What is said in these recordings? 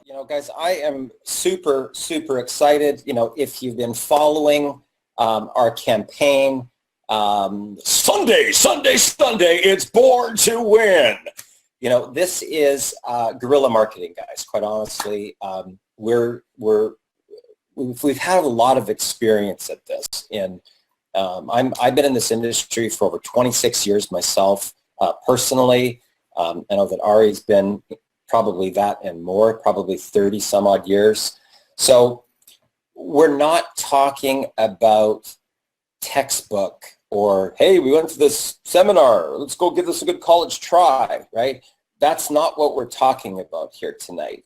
Guys, I am super, super excited. If you've been following our campaign, Sunday, it's Born to Win. This is guerrilla marketing, guys. Quite honestly, we've had a lot of experience at this, and I've been in this industry for over 26 years myself, personally. I know that Ari's been probably that and more, probably 30 some odd years. So we're not talking about textbook or, hey, we went to this seminar, let's go give this a good college try, right? That's not what we're talking about here tonight.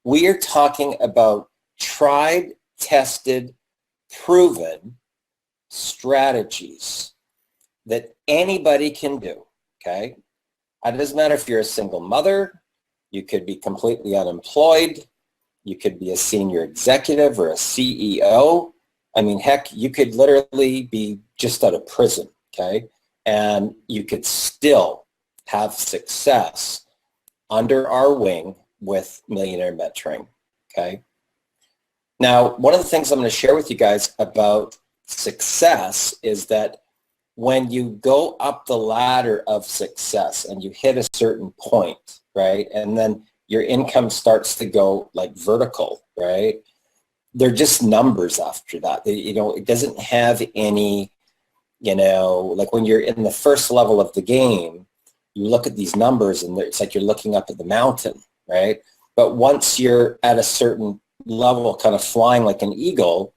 We are talking about tried, tested, proven strategies that anybody can do, okay? It doesn't matter if you're a single mother, you could be completely unemployed, you could be a senior executive or a CEO. I mean, heck, you could literally be just out of prison, okay? And you could still have success under our wing with Millionaire Mentoring, okay? Now, one of the things I'm going to share with you guys about success is that when you go up the ladder of success and you hit a certain point, right, and then your income starts to go like vertical, right, they're just numbers after that. It doesn't have any, like when you're in the first level of the game, you look at these numbers and it's like you're looking up at the mountain, right? But once you're at a certain level, kind of flying like an eagle,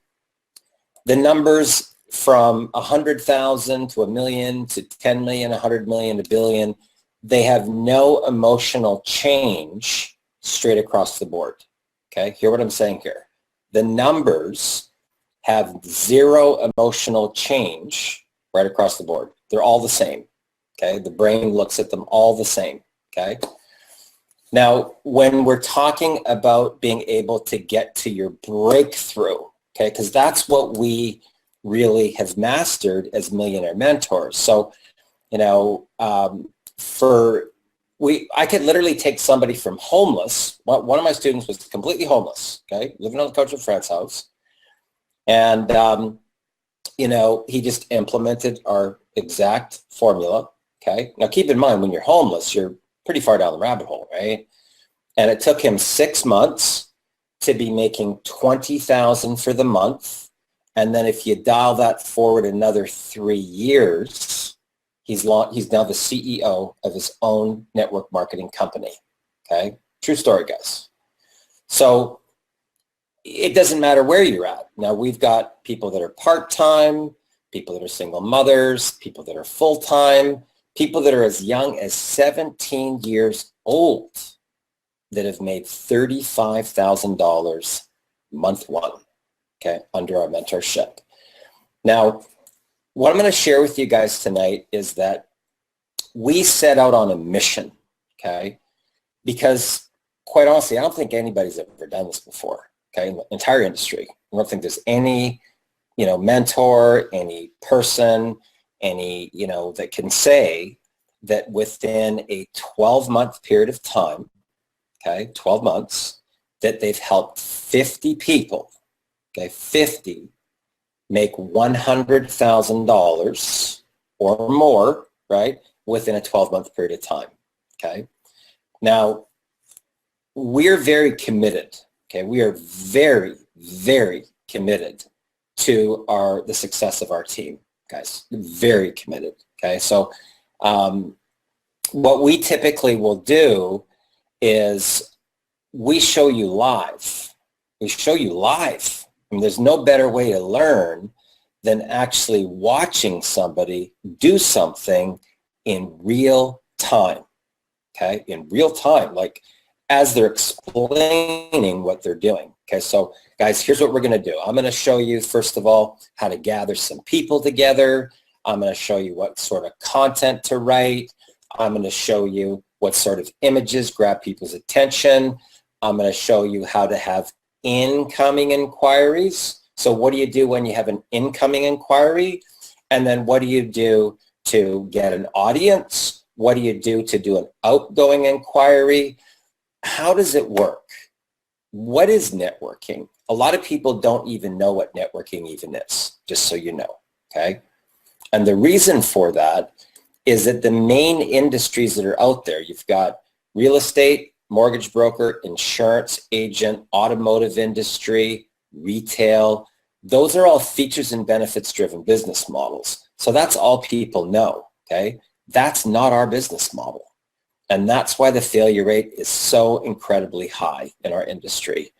the numbers from 100,000 to 1,000,000 to 10 million, 100 million, a billion, they have no emotional change straight across the board. Okay, hear what I'm saying here. The numbers have zero emotional change right across the board. They're all the same. Okay, the brain looks at them all the same. Okay. Now, when we're talking about being able to get to your breakthrough, okay, because that's what we really have mastered as millionaire mentors. So, I could literally take somebody from homeless. One of my students was completely homeless, okay, living on the couch of a friend's house. And, he just implemented our exact formula, okay? Now, keep in mind, when you're homeless, you're pretty far down the rabbit hole, right? And it took him 6 months to be making $20,000 for the month. And then if you dial that forward another 3 years, he's now the CEO of his own network marketing company. Okay, true story, guys. So it doesn't matter where you're at. Now we've got people that are part-time, people that are single mothers, people that are full-time, people that are as young as 17 years old that have made $35,000 month one, okay, under our mentorship. Now, what I'm going to share with you guys tonight is that we set out on a mission, okay, because quite honestly, I don't think anybody's ever done this before, okay, in the entire industry. I don't think there's any, mentor, any person, any, that can say that within a 12-month period of time, okay, 12 months, that they've helped 50 people, okay, 50 make $100,000 or more, right, within a 12-month period of time, okay? Now, we're very committed, okay? We are very, very committed to the success of our team, guys, very committed, okay? So what we typically will do is we show you live. We show you live. I mean, there's no better way to learn than actually watching somebody do something in real time, okay? In real time, like as they're explaining what they're doing, okay? So guys, here's what we're going to do. I'm going to show you, first of all, how to gather some people together. I'm going to show you what sort of content to write. I'm going to show you what sort of images grab people's attention. I'm going to show you how to have incoming inquiries. So what do you do when you have an incoming inquiry? And then what do you do to get an audience? What do you do to do an outgoing inquiry? How does it work? what is networking? A lot of people don't even know what networking even is, just so you know, okay? And the reason for that is that the main industries that are out there, you've got real estate, mortgage broker, insurance agent, automotive industry, retail. Those are all features and benefits driven business models. So that's all people know, okay? That's not our business model. And that's why the failure rate is so incredibly high in our industry.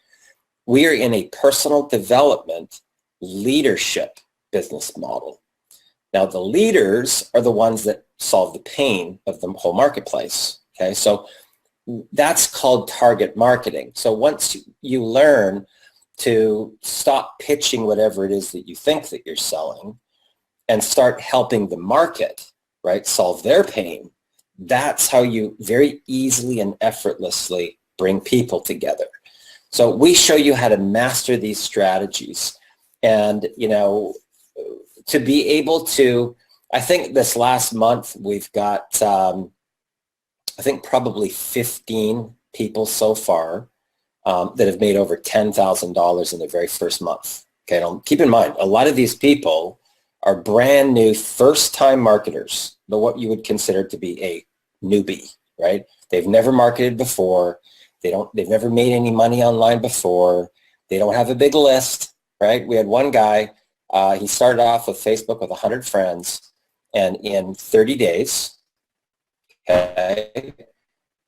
We are in a personal development leadership business model. Now, the leaders are the ones that solve the pain of the whole marketplace, okay? So that's called target marketing. So once you learn to stop pitching whatever it is that you think that you're selling and start helping the market, right, solve their pain, that's how you very easily and effortlessly bring people together. So we show you how to master these strategies. And, you know, to be able to, I think this last month we've got, I think probably 15 people so far that have made over $10,000 in their very first month. Okay, now keep in mind, a lot of these people are brand new first-time marketers, but what you would consider to be a newbie, right? They've never marketed before. They've never made any money online before. They don't have a big list, right? We had one guy, he started off with Facebook with 100 friends, and in 30 days, okay,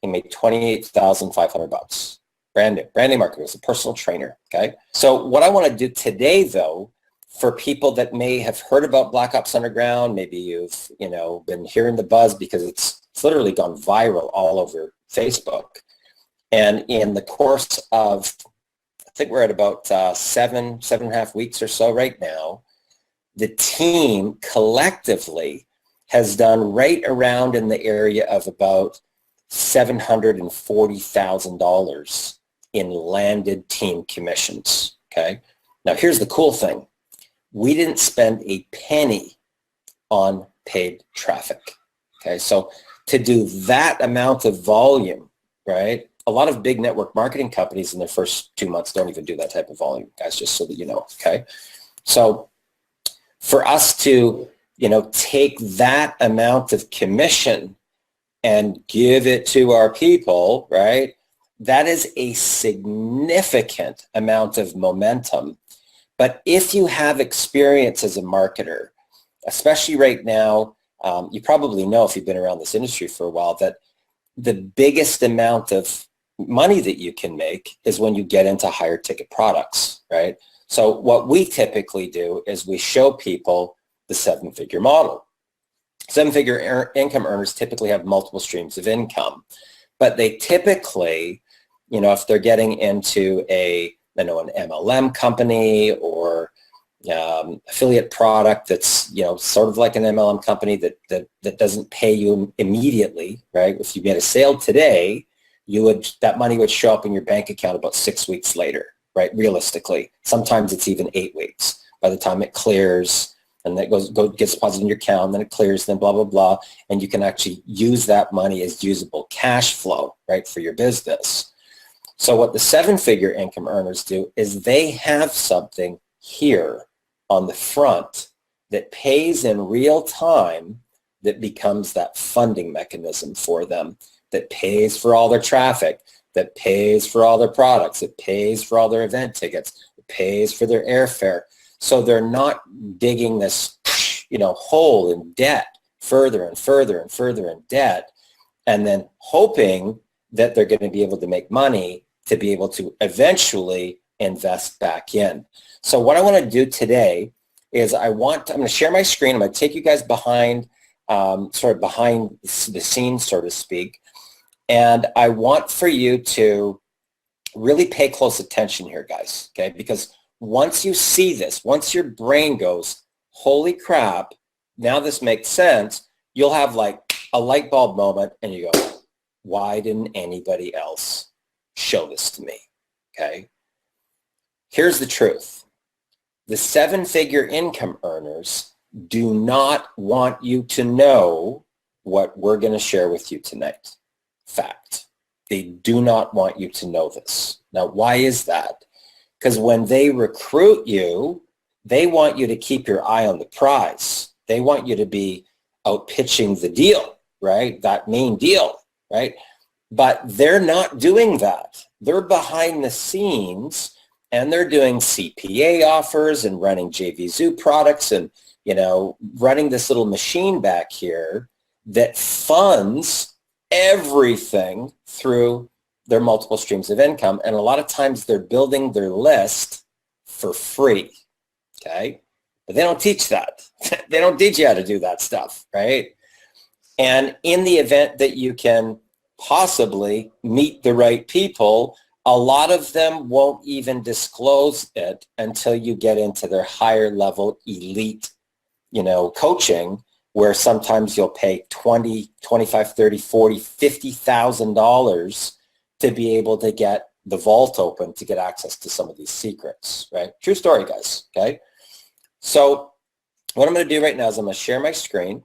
he made $28,500. Brand new marketer. He was a personal trainer, okay? So what I want to do today, though, for people that may have heard about Black Ops Underground, maybe you've, you know, been hearing the buzz because it's literally gone viral all over Facebook. And in the course of, I think we're at about 7.5 weeks or so right now, the team collectively has done right around in the area of about $740,000 in landed team commissions, okay? Now, here's the cool thing. We didn't spend a penny on paid traffic, okay? So to do that amount of volume, right? A lot of big network marketing companies in their first 2 months don't even do that type of volume, guys, just so that you know, okay? So for us to, you know, take that amount of commission and give it to our people, right? That is a significant amount of momentum. But if you have experience as a marketer, especially right now, you probably know if you've been around this industry for a while that the biggest amount of money that you can make is when you get into higher ticket products, right? So what we typically do is we show people the seven-figure model. Seven-figure income earners typically have multiple streams of income, but they typically, you know, if they're getting into an MLM company or affiliate product that's, you know, sort of like an MLM company that doesn't pay you immediately, right? If you made a sale today, that money would show up in your bank account about 6 weeks later, right? Realistically, sometimes it's even 8 weeks by the time it clears. And that gets deposited in your account, then it clears, then blah, blah, blah. And you can actually use that money as usable cash flow, right, for your business. So what the seven-figure income earners do is they have something here on the front that pays in real time that becomes that funding mechanism for them, that pays for all their traffic, that pays for all their products, it pays for all their event tickets, it pays for their airfare. So they're not digging this, you know, hole in debt further and further and further in debt, and then hoping that they're going to be able to make money to be able to eventually invest back in. So what I want to do today is I'm going to share my screen. I'm going to take you guys behind, sort of behind the scenes, so to speak. And I want for you to really pay close attention here, guys, okay? Because once you see this, once your brain goes, holy crap, now this makes sense, you'll have like a light bulb moment and you go, why didn't anybody else show this to me, okay? Here's the truth. The seven-figure income earners do not want you to know what we're going to share with you tonight. Fact. They do not want you to know this. Now, why is that? Because when they recruit you, they want you to keep your eye on the prize. They want you to be out pitching the deal, right? That main deal, right? But they're not doing that. They're behind the scenes and they're doing CPA offers and running JVZoo products and, you know, running this little machine back here that funds everything through their multiple streams of income. And a lot of times they're building their list for free, okay? But they don't teach that. They don't teach you how to do that stuff, right? And in the event that you can possibly meet the right people, a lot of them won't even disclose it until you get into their higher level elite, you know, coaching, where sometimes you'll pay $20, $25, $30, $40, $50,000 to be able to get the vault open to get access to some of these secrets, right? True story, guys, okay? So what I'm going to do right now is I'm going to share my screen,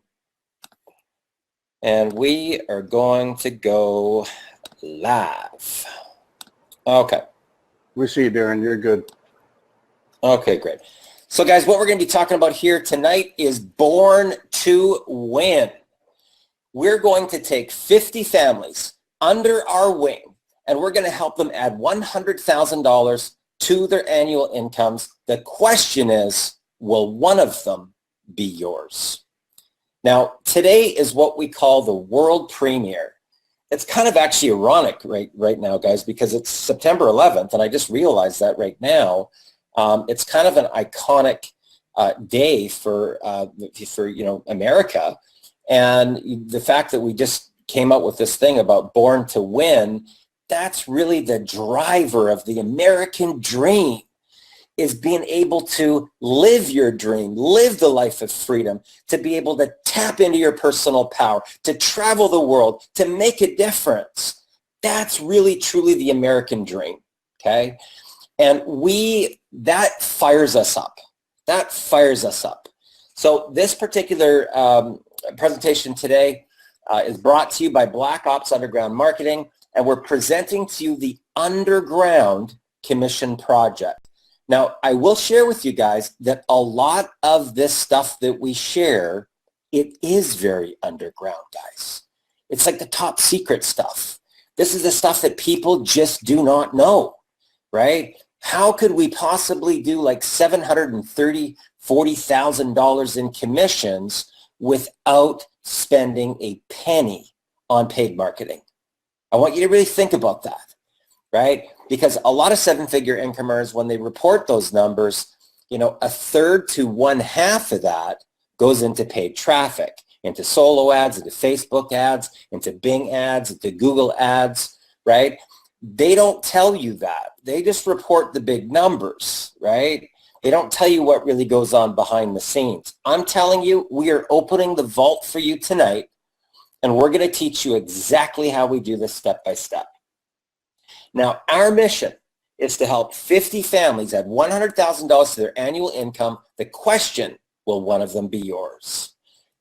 and we are going to go live. Okay. We see you, Darren. You're good. Okay, great. So guys, what we're going to be talking about here tonight is Born to Win. We're going to take 50 families under our wing, and we're going to help them add $100,000 to their annual incomes. The question is, will one of them be yours? Now, today is what we call the world premiere. It's kind of actually ironic right now, guys, because it's September 11th, and I just realized that right now. It's kind of an iconic day for you know, America, and the fact that we just came up with this thing about Born to Win, that's really the driver of the American dream, is being able to live your dream, live the life of freedom, to be able to tap into your personal power, to travel the world, to make a difference. That's really, truly the American dream, okay? And that fires us up. That fires us up. So this particular presentation today is brought to you by Black Ops Underground Marketing, and we're presenting to you the Underground Commission Project. Now, I will share with you guys that a lot of this stuff that we share, it is very underground, guys. It's like the top secret stuff. This is the stuff that people just do not know, right? How could we possibly do like $730,000, $40,000 in commissions without spending a penny on paid marketing? I want you to really think about that, right? Because a lot of seven-figure incomers, when they report those numbers, you know, a third to one half of that goes into paid traffic, into solo ads, into Facebook ads, into Bing ads, into Google ads, right? They don't tell you that. They just report the big numbers, right? They don't tell you what really goes on behind the scenes. I'm telling you, we are opening the vault for you tonight, and we're going to teach you exactly how we do this step by step. Now, our mission is to help 50 families add $100,000 to their annual income. The question, will one of them be yours?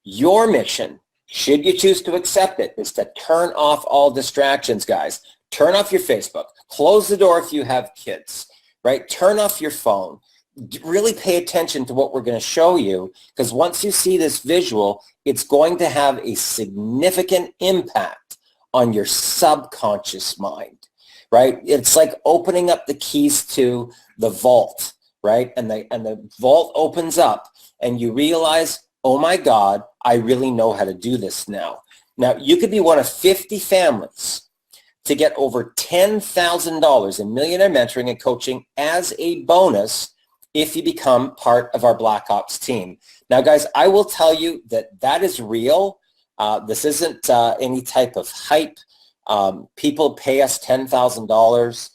Your mission, should you choose to accept it, is to turn off all distractions, guys. Turn off your Facebook. Close the door if you have kids, right? Turn off your phone. Really pay attention to what we're going to show you, because once you see this visual, it's going to have a significant impact on your subconscious mind, right? It's like opening up the keys to the vault, right? And the vault opens up and you realize, oh my God, I really know how to do this now. Now, you could be one of 50 families to get over $10,000 in millionaire mentoring and coaching as a bonus if you become part of our Black Ops team. Now, guys, I will tell you that that is real. This isn't any type of hype. People pay us $10,000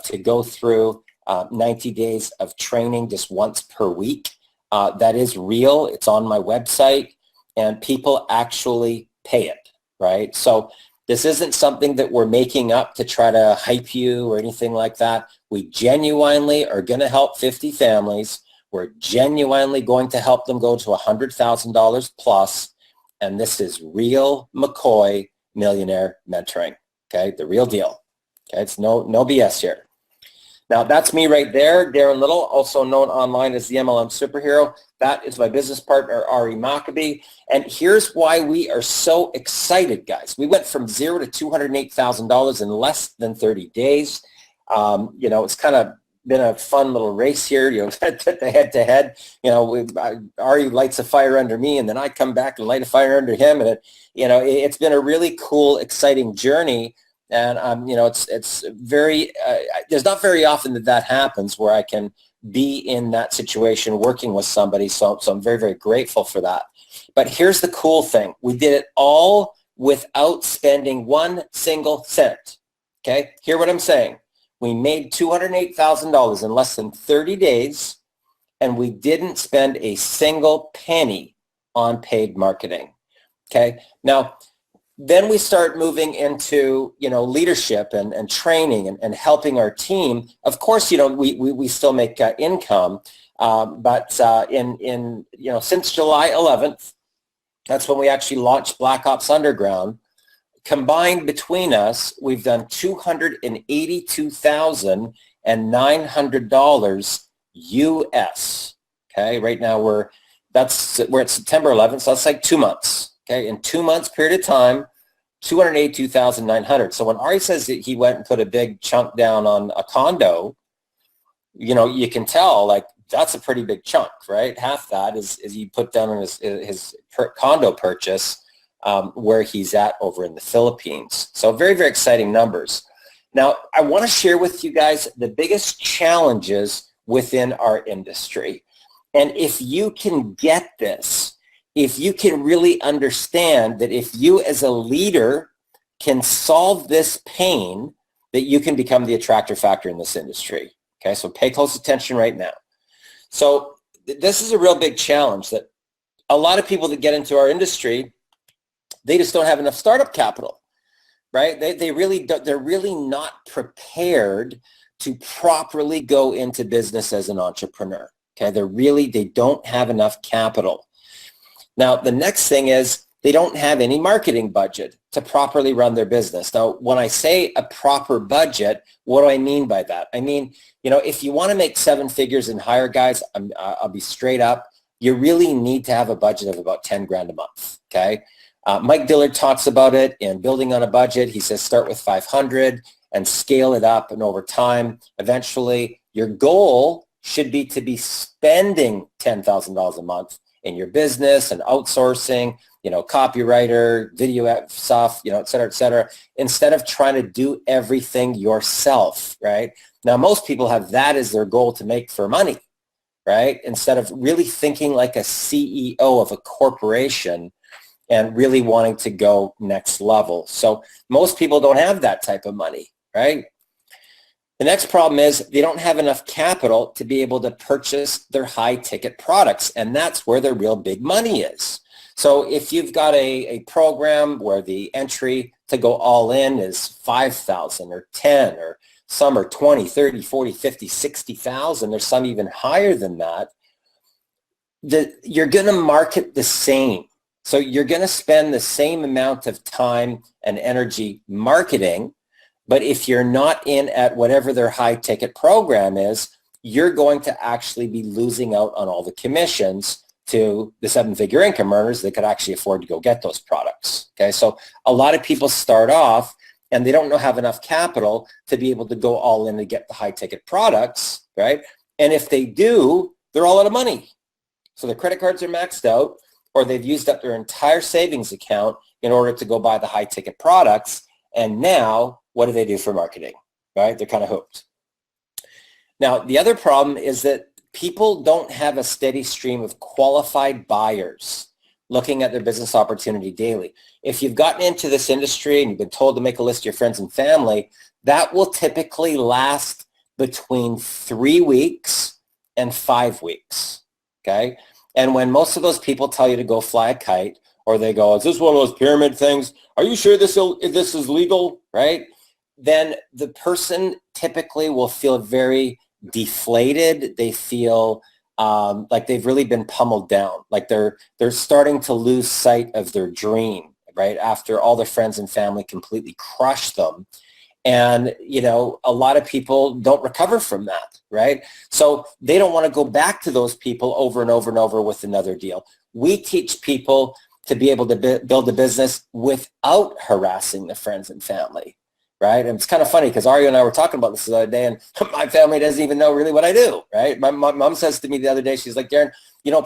to go through 90 days of training just once per week. That is real. It's on my website, and people actually pay it, right? So this isn't something that we're making up to try to hype you or anything like that. We genuinely are going to help 50 families. We're genuinely going to help them go to $100,000 plus. And this is real McCoy millionaire mentoring. Okay, the real deal. Okay, it's no BS here. Now, that's me right there, Darren Little, also known online as the MLM Superhero. That is my business partner, Ari Maccabee. And here's why we are so excited, guys. We went from $0 to $208,000 in less than 30 days. It's kind of been a fun little race here, the head-to-head. Ari lights a fire under me, and then I come back and light a fire under him. And, it's been a really cool, exciting journey. And, it's very, there's not very often that happens where I can be in that situation working with somebody. So I'm very, very grateful for that. But here's the cool thing. We did it all without spending one single cent. Okay? Hear what I'm saying. We made $208,000 in less than 30 days, and we didn't spend a single penny on paid marketing. Okay? Now, then we start moving into, leadership and training and helping our team. Of course, we still make income, but since July 11th, that's when we actually launched Black Ops Underground. Combined between us, we've done $282,900 US. Okay, right now we're at September 11th, so that's like 2 months. Okay, in 2 months period of time, $282,900. So when Ari says that he went and put a big chunk down on a condo, you can tell, like, that's a pretty big chunk, right? Half that is he put down on his condo purchase where he's at over in the Philippines. So very, very exciting numbers. Now, I want to share with you guys the biggest challenges within our industry. And if you can get this, if you can really understand that if you as a leader can solve this pain, that you can become the attractor factor in this industry. Okay, so pay close attention right now. So this is a real big challenge that a lot of people that get into our industry, they just don't have enough startup capital, right? They're really not prepared to properly go into business as an entrepreneur. Okay, they don't have enough capital. Now, the next thing is they don't have any marketing budget to properly run their business. Now, when I say a proper budget, what do I mean by that? I mean, if you want to make 7 figures and higher, guys, I'll be straight up. You really need to have a budget of about 10 grand a month, okay? Mike Dillard talks about it in Building on a Budget. He says start with 500 and scale it up, and over time, eventually, your goal should be to be spending $10,000 a month in your business and outsourcing, copywriter, video stuff, et cetera, instead of trying to do everything yourself, right? Now, most people have that as their goal to make for money, right? Instead of really thinking like a CEO of a corporation and really wanting to go next level. So most people don't have that type of money, right? The next problem is they don't have enough capital to be able to purchase their high-ticket products, and that's where their real big money is. So if you've got a program where the entry to go all in is $5,000 or $10,000, or some are $20,000, $30,000, $40,000, $50,000, $60,000, there's some even higher than that, you're going to market the same. So you're going to spend the same amount of time and energy marketing. But if you're not in at whatever their high ticket program is, you're going to actually be losing out on all the commissions to the 7-figure income earners that could actually afford to go get those products. Okay, so a lot of people start off and they don't have enough capital to be able to go all in to get the high ticket products, right? And if they do, they're all out of money. So their credit cards are maxed out, or they've used up their entire savings account in order to go buy the high ticket products. And now, what do they do for marketing, right? They're kind of hooked. Now, the other problem is that people don't have a steady stream of qualified buyers looking at their business opportunity daily. If you've gotten into this industry and you've been told to make a list of your friends and family, that will typically last between 3 weeks and 5 weeks, okay? And when most of those people tell you to go fly a kite, or they go, is this one of those pyramid things? Are you sure this is legal, right? Then the person typically will feel very deflated. They feel like they've really been pummeled down, like they're starting to lose sight of their dream, right? After all their friends and family completely crush them. And, a lot of people don't recover from that, right? So they don't want to go back to those people over and over and over with another deal. We teach people to be able to build a business without harassing the friends and family, right? And it's kind of funny because Aria and I were talking about this the other day, and my family doesn't even know really what I do, right? My mom says to me the other day, she's like, Darren,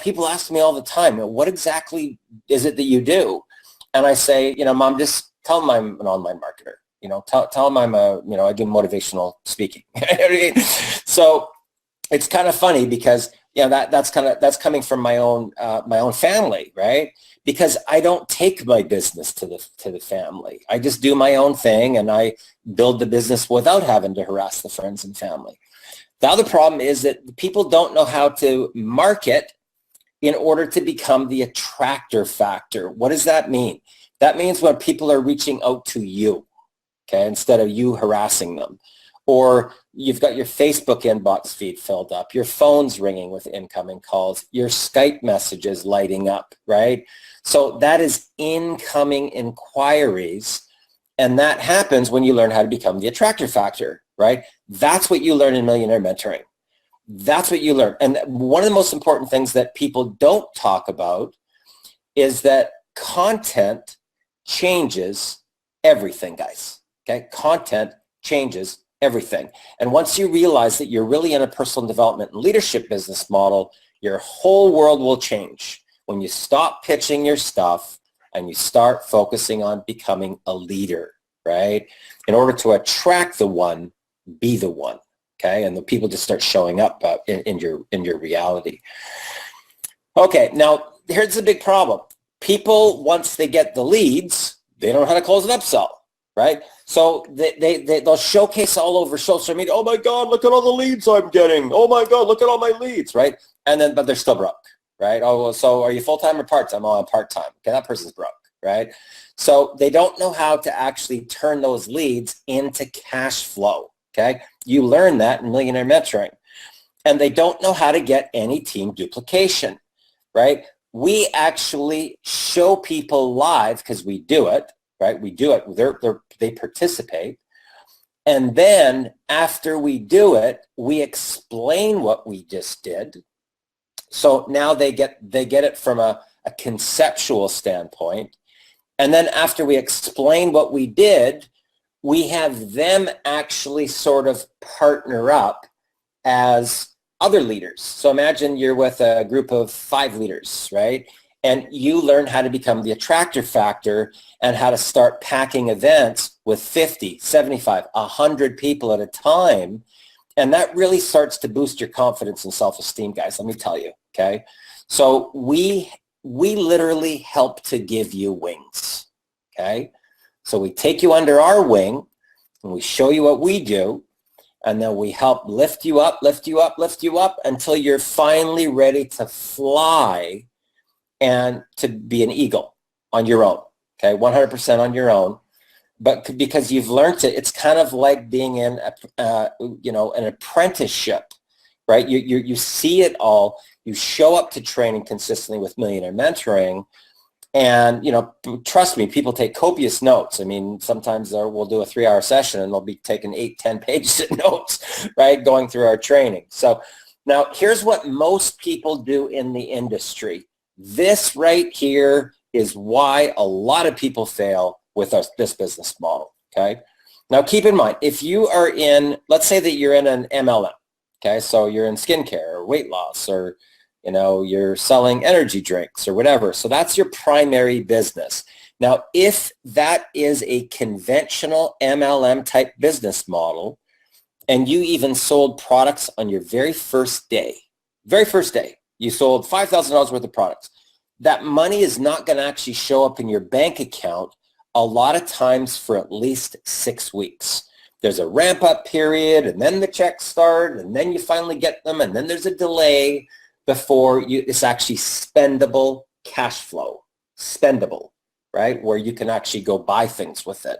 people ask me all the time, what exactly is it that you do? And I say, Mom, just tell them I'm an online marketer. Tell them I do motivational speaking. So it's kind of funny because, that's coming from my own family, right? Because I don't take my business to the family. I just do my own thing, and I build the business without having to harass the friends and family. The other problem is that people don't know how to market in order to become the attractor factor. What does that mean? That means when people are reaching out to you, okay, instead of you harassing them. Or you've got your Facebook inbox feed filled up, your phone's ringing with incoming calls, your Skype messages lighting up, right? So that is incoming inquiries, and that happens when you learn how to become the attractor factor, right? That's what you learn in Millionaire Mentoring. That's what you learn. And one of the most important things that people don't talk about is that content changes everything, guys. Okay, content changes everything. And once you realize that you're really in a personal development and leadership business model, your whole world will change when you stop pitching your stuff and you start focusing on becoming a leader, right? In order to attract the one, be the one, okay? And the people just start showing up in your reality. Okay, now here's the big problem. People, once they get the leads, they don't know how to close an upsell, right? So they'll showcase all over social media. Oh my God, look at all the leads I'm getting. Oh my God, look at all my leads, right? And then, but they're still broke, right? Oh, well, so are you full-time or part-time? Oh, I'm part-time. Okay, that person's broke, right? So they don't know how to actually turn those leads into cash flow, okay? You learn that in Millionaire Mentoring. And they don't know how to get any team duplication, right? We actually show people live because we do it, right? We do it. They participate. And then after we do it, we explain what we just did. So now they get it from a conceptual standpoint. And then after we explain what we did, we have them actually sort of partner up as other leaders. So imagine you're with a group of 5 leaders, right? And you learn how to become the attractor factor and how to start packing events with 50, 75, 100 people at a time. And that really starts to boost your confidence and self-esteem, guys, let me tell you, okay? So we literally help to give you wings, okay? So we take you under our wing and we show you what we do, and then we help lift you up, lift you up, lift you up until you're finally ready to fly and to be an eagle on your own, okay, 100% on your own. But because you've learned it, it's kind of like being in an apprenticeship, right? You see it all. You show up to training consistently with Millionaire Mentoring, and trust me, people take copious notes. I mean, sometimes we'll do a 3-hour session and they'll be taking 8-10 pages of notes, right, going through our training. So now here's what most people do in the industry. This right here is why a lot of people fail with this business model, okay? Now keep in mind, if you are in, let's say that you're in an MLM, okay? So you're in skincare or weight loss, or you're selling energy drinks or whatever. So that's your primary business. Now, if that is a conventional MLM type business model, and you even sold products on your very first day, you sold $5,000 worth of products, that money is not going to actually show up in your bank account a lot of times for at least 6 weeks. There's a ramp up period, and then the checks start, and then you finally get them, and then there's a delay before it's actually spendable cash flow, spendable, right? Where you can actually go buy things with it.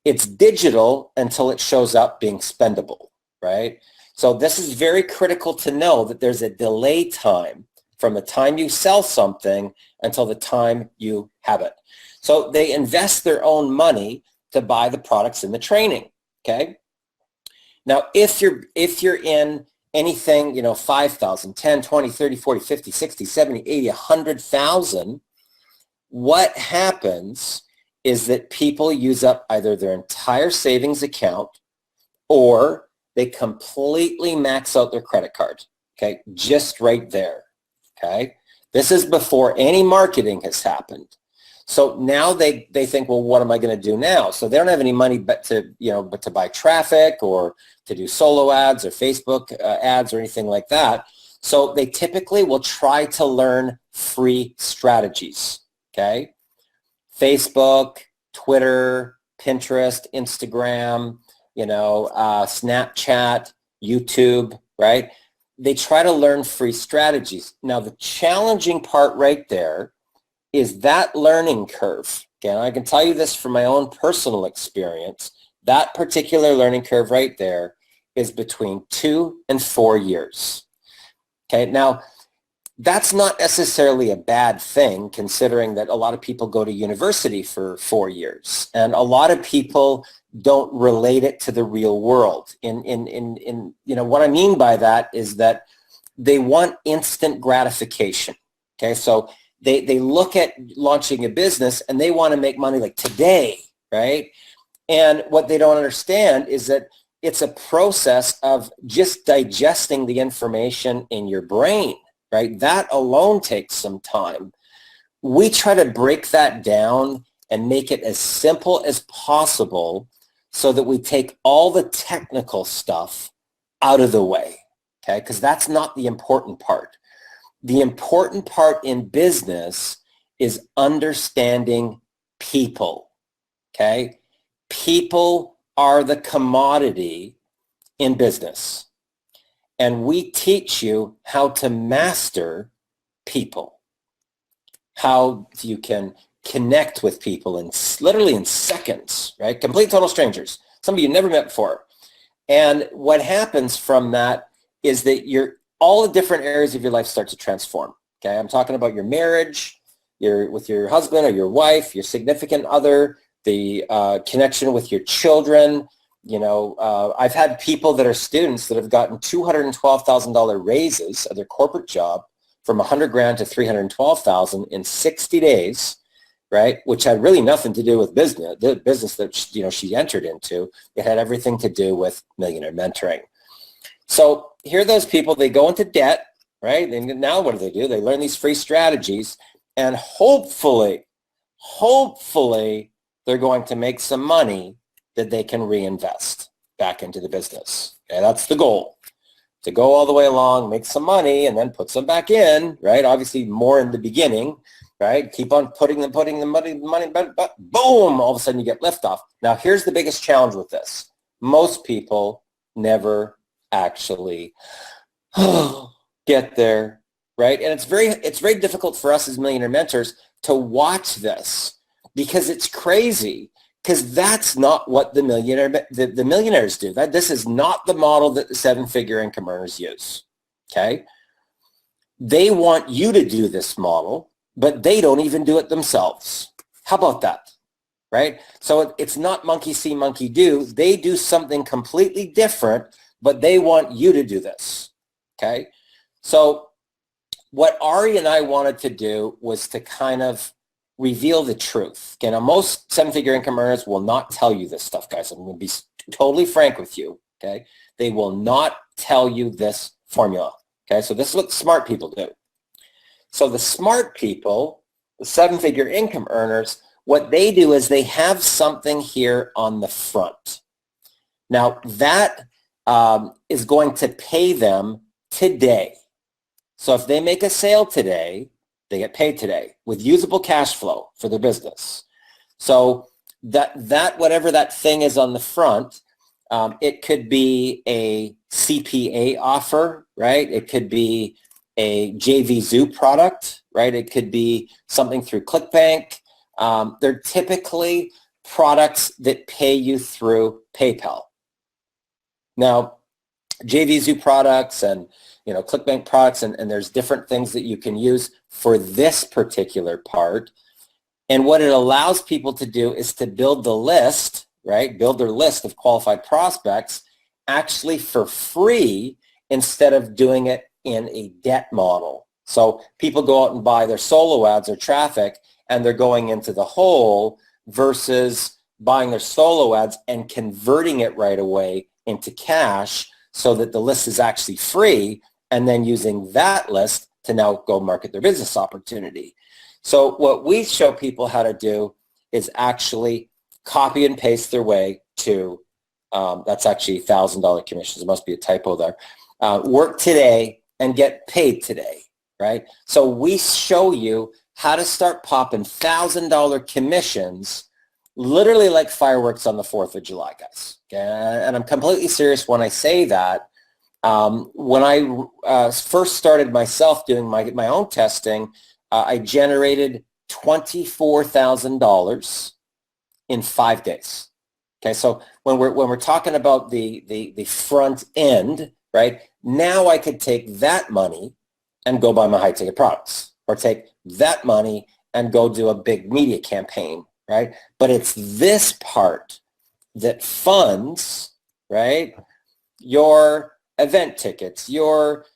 It's digital until it shows up being spendable, right? So this is very critical to know that there's a delay time from the time you sell something until the time you have it. So they invest their own money to buy the products in the training, okay? Now, if you're in anything, 5,000, 10, 20, 30, 40, 50, 60, 70, 80, 100,000, what happens is that people use up either their entire savings account or they completely max out their credit card, okay? Just right there, okay? This is before any marketing has happened. So now they think, well, what am I going to do now? So they don't have any money but to buy traffic or to do solo ads or Facebook ads or anything like that. So they typically will try to learn free strategies, okay? Facebook, Twitter, Pinterest, Instagram, Snapchat, YouTube, right? They try to learn free strategies. Now, the challenging part right there is that learning curve. Okay, I can tell you this from my own personal experience. That particular learning curve right there is between 2 and 4 years. Okay, now that's not necessarily a bad thing, considering that a lot of people go to university for 4 years, and a lot of people don't relate it to the real world. What I mean by that is that they want instant gratification. Okay, so they look at launching a business and they want to make money like today, right? And what they don't understand is that it's a process of just digesting the information in your brain, right? That alone takes some time. We try to break that down and make it as simple as possible so that we take all the technical stuff out of the way, okay? Because that's not the important part. The important part in business is understanding people, okay? People are the commodity in business. And we teach you how to master people, how you can connect with people literally in seconds, right? Complete total strangers, somebody you never met before. And what happens from that is that all the different areas of your life start to transform. Okay, I'm talking about your marriage, with your husband or your wife, your significant other, the connection with your children. I've had people that are students that have gotten $212,000 raises at their corporate job from $100,000 to $312,000 in 60 days, right? Which had really nothing to do with business. The business that she entered into, it had everything to do with millionaire mentoring. So here are those people, they go into debt, right? And now what do? They learn these free strategies, and hopefully, they're going to make some money that they can reinvest back into the business. Okay, that's the goal, to go all the way along, make some money, and then put some back in, right? Obviously more in the beginning, right? Keep on putting the money, but boom, all of a sudden you get liftoff. Now here's the biggest challenge with this. Most people never actually get there, right? And it's very difficult for us as millionaire mentors to watch this, because it's crazy, because that's not what the millionaires do. This is not the model that the 7-figure income earners use, okay? They want you to do this model, but they don't even do it themselves. How about that, right? So it's not monkey see, monkey do. They do something completely different, but they want you to do this, okay? So what Ari and I wanted to do was to kind of reveal the truth. Okay, now most 7-figure income earners will not tell you this stuff, guys. I'm going to be totally frank with you, okay? They will not tell you this formula, okay? So this is what smart people do. So the smart people, the 7-figure income earners, what they do is they have something here on the front. Now that is going to pay them today. So if they make a sale today, they get paid today with usable cash flow for their business. So that whatever that thing is on the front, it could be a CPA offer, right? It could be a JV Zoo product, right? It could be something through ClickBank. They're typically products that pay you through PayPal. Now, JV Zoo products and ClickBank products, and there's different things that you can use for this particular part. And what it allows people to do is to build the list, right? Build their list of qualified prospects actually for free instead of doing it in a debt model. So people go out and buy their solo ads or traffic and they're going into the hole versus buying their solo ads and converting it right away into cash so that the list is actually free and then using that list to now go market their business opportunity. So what we show people how to do is actually copy and paste their way to, that's actually $1,000 commissions. There must be a typo there. Work today and get paid today, right? So we show you how to start popping $1,000 commissions literally like fireworks on the 4th of July, guys. Okay? And I'm completely serious when I say that. When I first started myself doing my own testing, I generated $24,000 in 5 days. Okay, so when we're talking about the front end, right? Now I could take that money and go buy my high ticket products, or take that money and go do a big media campaign, right? But it's this part that funds, right, your event tickets, your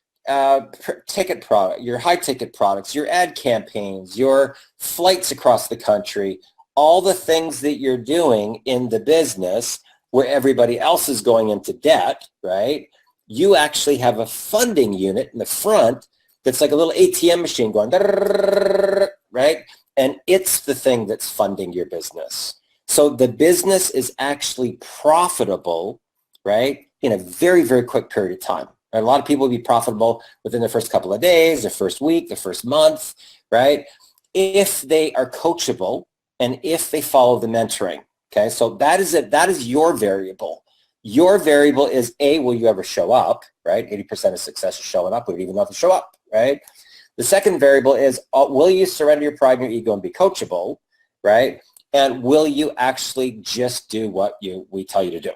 ticket product, your high ticket products, your ad campaigns, your flights across the country, all the things that you're doing in the business where everybody else is going into debt, right? You actually have a funding unit in the front that's like a little ATM machine going, right? And it's the thing that's funding your business. So the business is actually profitable, right, in a very, very quick period of time. A lot of people will be profitable within the first couple of days, the first week, the first month, right? If they are coachable and if they follow the mentoring, okay? So that is it. That is your variable. Your variable is A, will you ever show up, right? 80% of success is showing up. We don't even know if you show up, right? The second variable is, will you surrender your pride and your ego and be coachable, right? And will you actually just do what we tell you to do,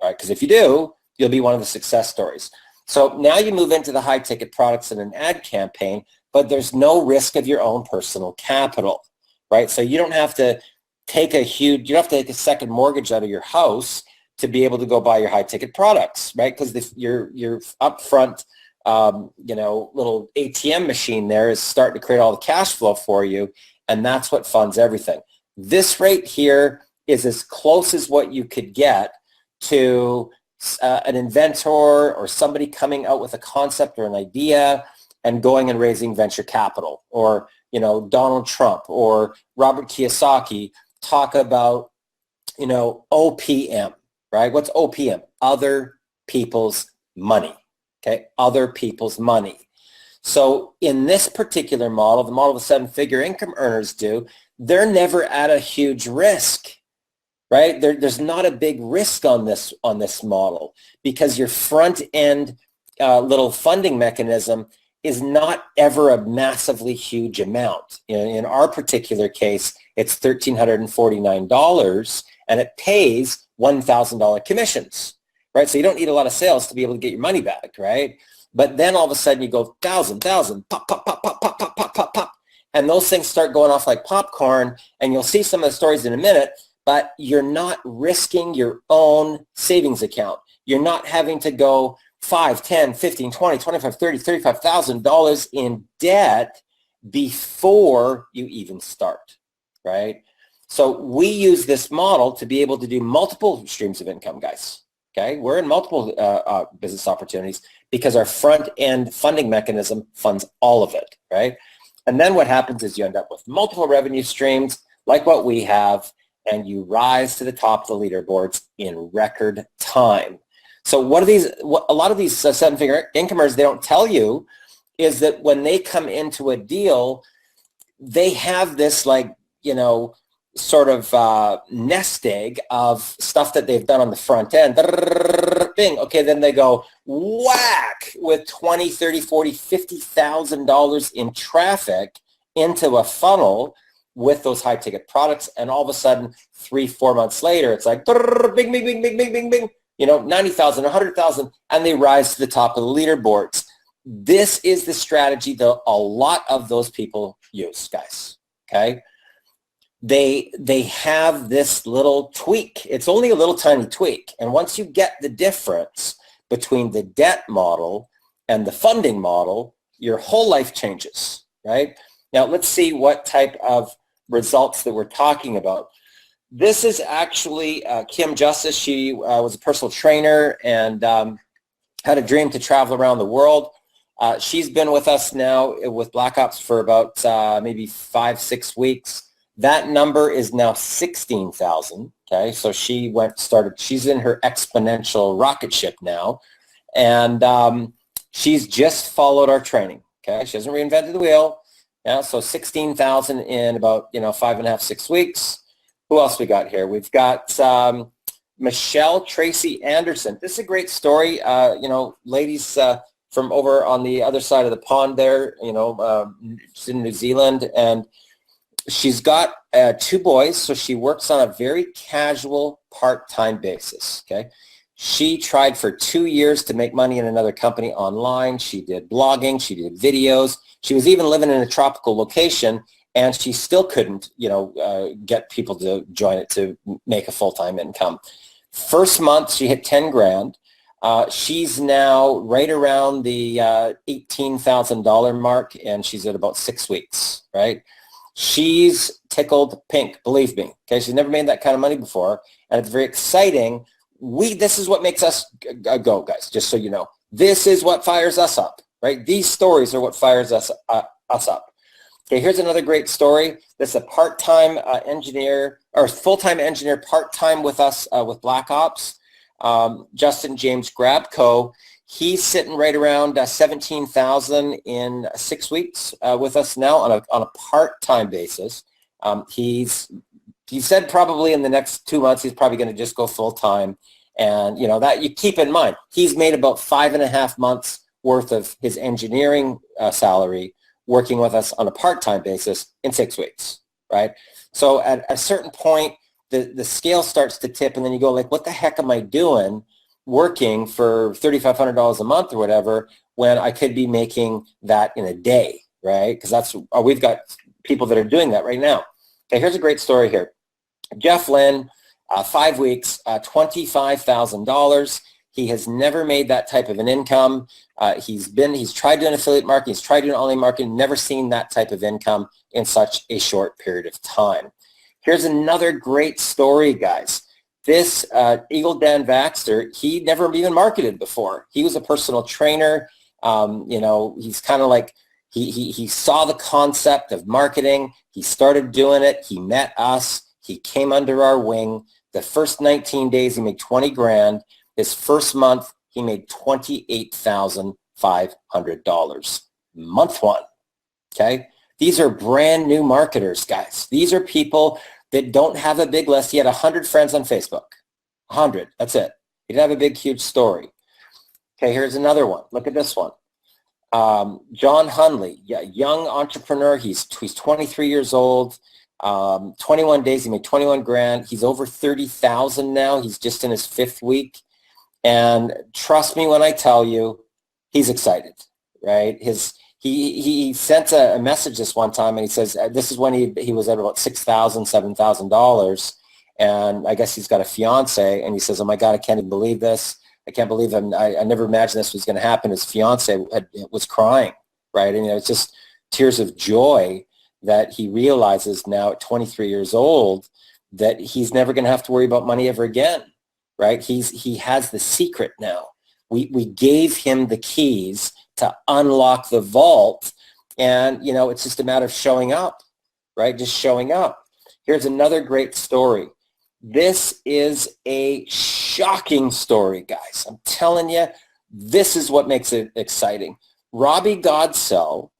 right? Because if you do, you'll be one of the success stories. So now you move into the high ticket products in an ad campaign, but there's no risk of your own personal capital, right? So you don't have to take you don't have to take a second mortgage out of your house to be able to go buy your high ticket products, right? Because your upfront, little ATM machine there is starting to create all the cash flow for you, and that's what funds everything. This right here is as close as what you could get to an inventor or somebody coming out with a concept or an idea and going and raising venture capital, or Donald Trump or Robert Kiyosaki talk about OPM, right? What's OPM? Other people's money. Okay, other people's money. So in this particular model, the model the 7-figure income earners do, they're never at a huge risk. Right? There's not a big risk on this model because your front end little funding mechanism is not ever a massively huge amount. In our particular case, it's $1,349 and it pays $1,000 commissions, right? So you don't need a lot of sales to be able to get your money back, right? But then all of a sudden you go 1,000, pop, pop, pop, pop, pop, pop, pop, pop, pop. And those things start going off like popcorn, and you'll see some of the stories in a minute. But you're not risking your own savings account. You're not having to go $5, $10, $15, $20, $25, $30, $35,000 in debt before you even start, right? So we use this model to be able to do multiple streams of income, guys. Okay, we're in multiple business opportunities because our front end funding mechanism funds all of it, right? And then what happens is you end up with multiple revenue streams like what we have, and you rise to the top of the leaderboards in record time. So what a lot of these 7-figure incomers, they don't tell you is that when they come into a deal, they have this sort of nest egg of stuff that they've done on the front end. Bing. Okay, then they go whack with $20,000, $30,000, $40,000, $50,000 in traffic into a funnel with those high ticket products, and all of a sudden 3-4 months later it's like bing, bing, bing, bing, bing, bing, bing, 90,000, 100,000, and they rise to the top of the leaderboards. This is the strategy that a lot of those people use, guys. Okay, they have this little tweak. It's only a little tiny tweak. And once you get the difference between the debt model and the funding model, your whole life changes, right? Now, let's see what type of results that we're talking about. This is actually Kim Justice. She was a personal trainer and had a dream to travel around the world. She's been with us now with Black Ops for about maybe 5-6 weeks. That number is now 16,000. Okay, so she's in her exponential rocket ship now, and she's just followed our training. Okay, she hasn't reinvented the wheel. Yeah, so 16,000 in about 5.5, 6 weeks. Who else we got here? We've got Michelle Tracy Anderson. This is a great story. Ladies from over on the other side of the pond there, she's in New Zealand, and she's got 2 boys, so she works on a very casual part-time basis, okay? She tried for 2 years to make money in another company online. She did blogging, she did videos. She was even living in a tropical location, and she still couldn't, get people to join it to make a full-time income. First month, she hit 10 grand. She's now right around the $18,000 mark, and she's at about 6 weeks, right? She's tickled pink, believe me. Okay, she's never made that kind of money before, and it's very exciting. This is what makes us go, guys. Just so you know, this is what fires us up, right? These stories are what fires us up. Okay, here's another great story. This is a part-time engineer or full-time engineer, part-time with us with Black Ops. Justin James Grabco. He's sitting right around 17,000 in 6 weeks with us now on a part-time basis. He said probably in the next 2 months he's probably going to just go full-time, and that you keep in mind. He's made about 5.5 months worth of his engineering salary working with us on a part-time basis in 6 weeks, right? So at a certain point, the scale starts to tip, and then you go like, what the heck am I doing working for $3,500 a month or whatever when I could be making that in a day, right? Because we've got people that are doing that right now. Okay, here's a great story here. Jeff Lynn, 5 weeks, $25,000. He has never made that type of an income. He's tried doing affiliate marketing, he's tried doing online marketing, never seen that type of income in such a short period of time. Here's another great story, guys. This Eagle Dan Baxter, he never even marketed before. He was a personal trainer. He's kind of like, he saw the concept of marketing. He started doing it. He met us. He came under our wing. The first 19 days, he made 20 grand. His first month, he made $28,500. Month 1, okay? These are brand new marketers, guys. These are people that don't have a big list. He had 100 friends on Facebook. 100, that's it. He didn't have a big, huge story. Okay, here's another one. Look at this one. John Hunley, young entrepreneur. He's 23 years old. 21 days, he made 21 grand. He's over 30,000 now. He's just in his 5th week. And trust me when I tell you, he's excited, right? He sent a message this one time, and he says, this is when he was at about $6,000, $7,000, and I guess he's got a fiance, and he says, oh my God, I can't even believe this. I can't believe I never imagined this was going to happen. His fiance was crying, right? And it's just tears of joy that he realizes now at 23 years old that he's never going to have to worry about money ever again, right? He has the secret now. We gave him the keys to unlock the vault, and it's just a matter of showing up, right? Just showing up. Here's another great story. This is a shocking story, guys. I'm telling you, this is what makes it exciting. Robbie Godsell,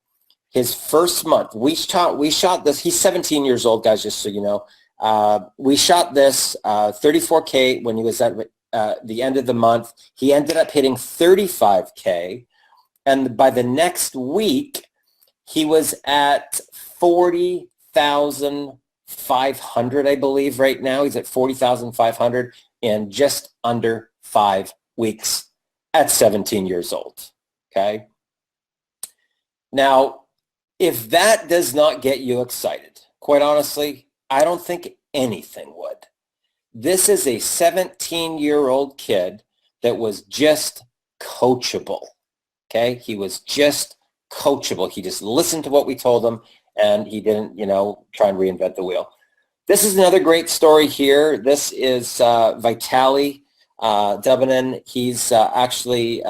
his first month, we shot this. He's 17 years old, guys, just so you know. We shot this 34K when he was at the end of the month. He ended up hitting 35K. And by the next week, he was at 40,500, I believe, right now. He's at 40,500 in just under 5 weeks at 17 years old, okay? Now, if that does not get you excited, quite honestly, I don't think anything would. This is a 17-year-old kid that was just coachable, okay? He was just coachable. He just listened to what we told him, and he didn't, try and reinvent the wheel. This is another great story here. This is Vitaly Dubinin. He's actually,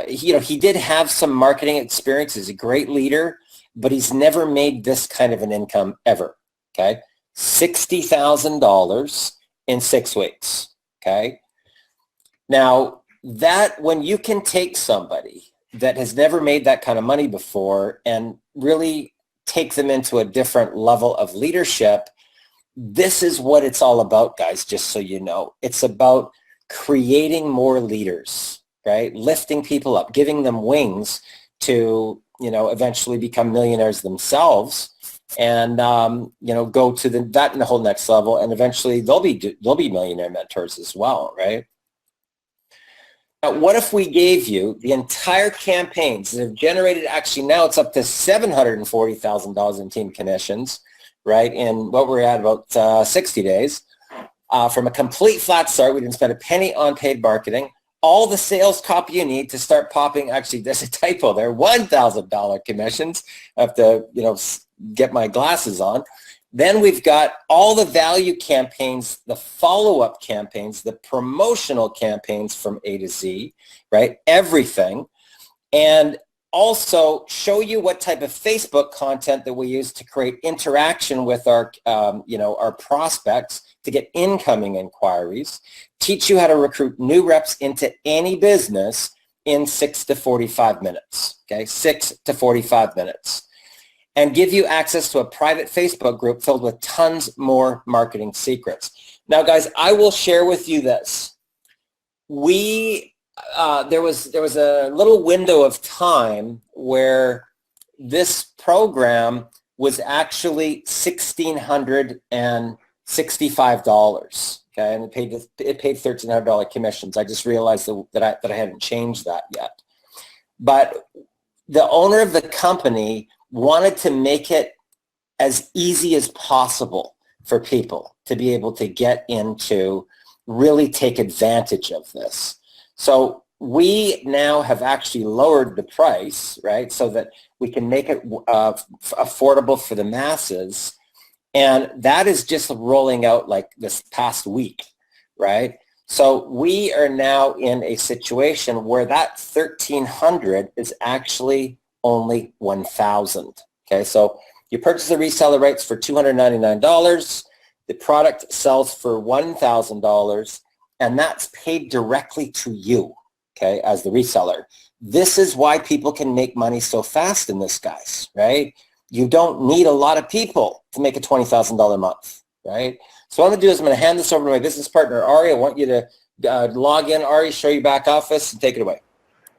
he did have some marketing experience. He's a great leader, but he's never made this kind of an income ever, okay? $60,000 in 6 weeks, okay? Now, that when you can take somebody that has never made that kind of money before and really take them into a different level of leadership, this is what it's all about, guys, just so you know. It's about creating more leaders, right? Lifting people up, giving them wings to, eventually become millionaires themselves and, go to that in the whole next level. And eventually they'll be millionaire mentors as well, right? Now, what if we gave you the entire campaigns that have generated, actually now it's up to $740,000 in team commissions, right, in what we're at about 60 days, from a complete flat start. We didn't spend a penny on paid marketing. All the sales copy you need to start popping, actually, there's a typo there, $1,000 commissions. I have to, get my glasses on. Then we've got all the value campaigns, the follow-up campaigns, the promotional campaigns from A to Z, right? Everything. And also show you what type of Facebook content that we use to create interaction with our, our prospects to get incoming inquiries. Teach you how to recruit new reps into any business in 6 to 45 minutes, okay? 6 to 45 minutes. And give you access to a private Facebook group filled with tons more marketing secrets. Now, guys, I will share with you this. There was a little window of time where this program was actually $1,665. Okay, and it paid $1,300 commissions. I just realized that I hadn't changed that yet. But the owner of the company wanted to make it as easy as possible for people to be able to get into, really take advantage of this. So we now have actually lowered the price, right, so that we can make it affordable for the masses. And that is just rolling out like this past week, right? So we are now in a situation where that 1,300 is actually only 1,000. Okay, so you purchase the reseller rights for $299. The product sells for $1,000, and that's paid directly to you, okay, as the reseller. This is why people can make money so fast in this, guys, right? You don't need a lot of people to make a $20,000 a month, right? So what I'm going to do is I'm going to hand this over to my business partner, Ari. I want you to log in, Ari, show your back office, and take it away.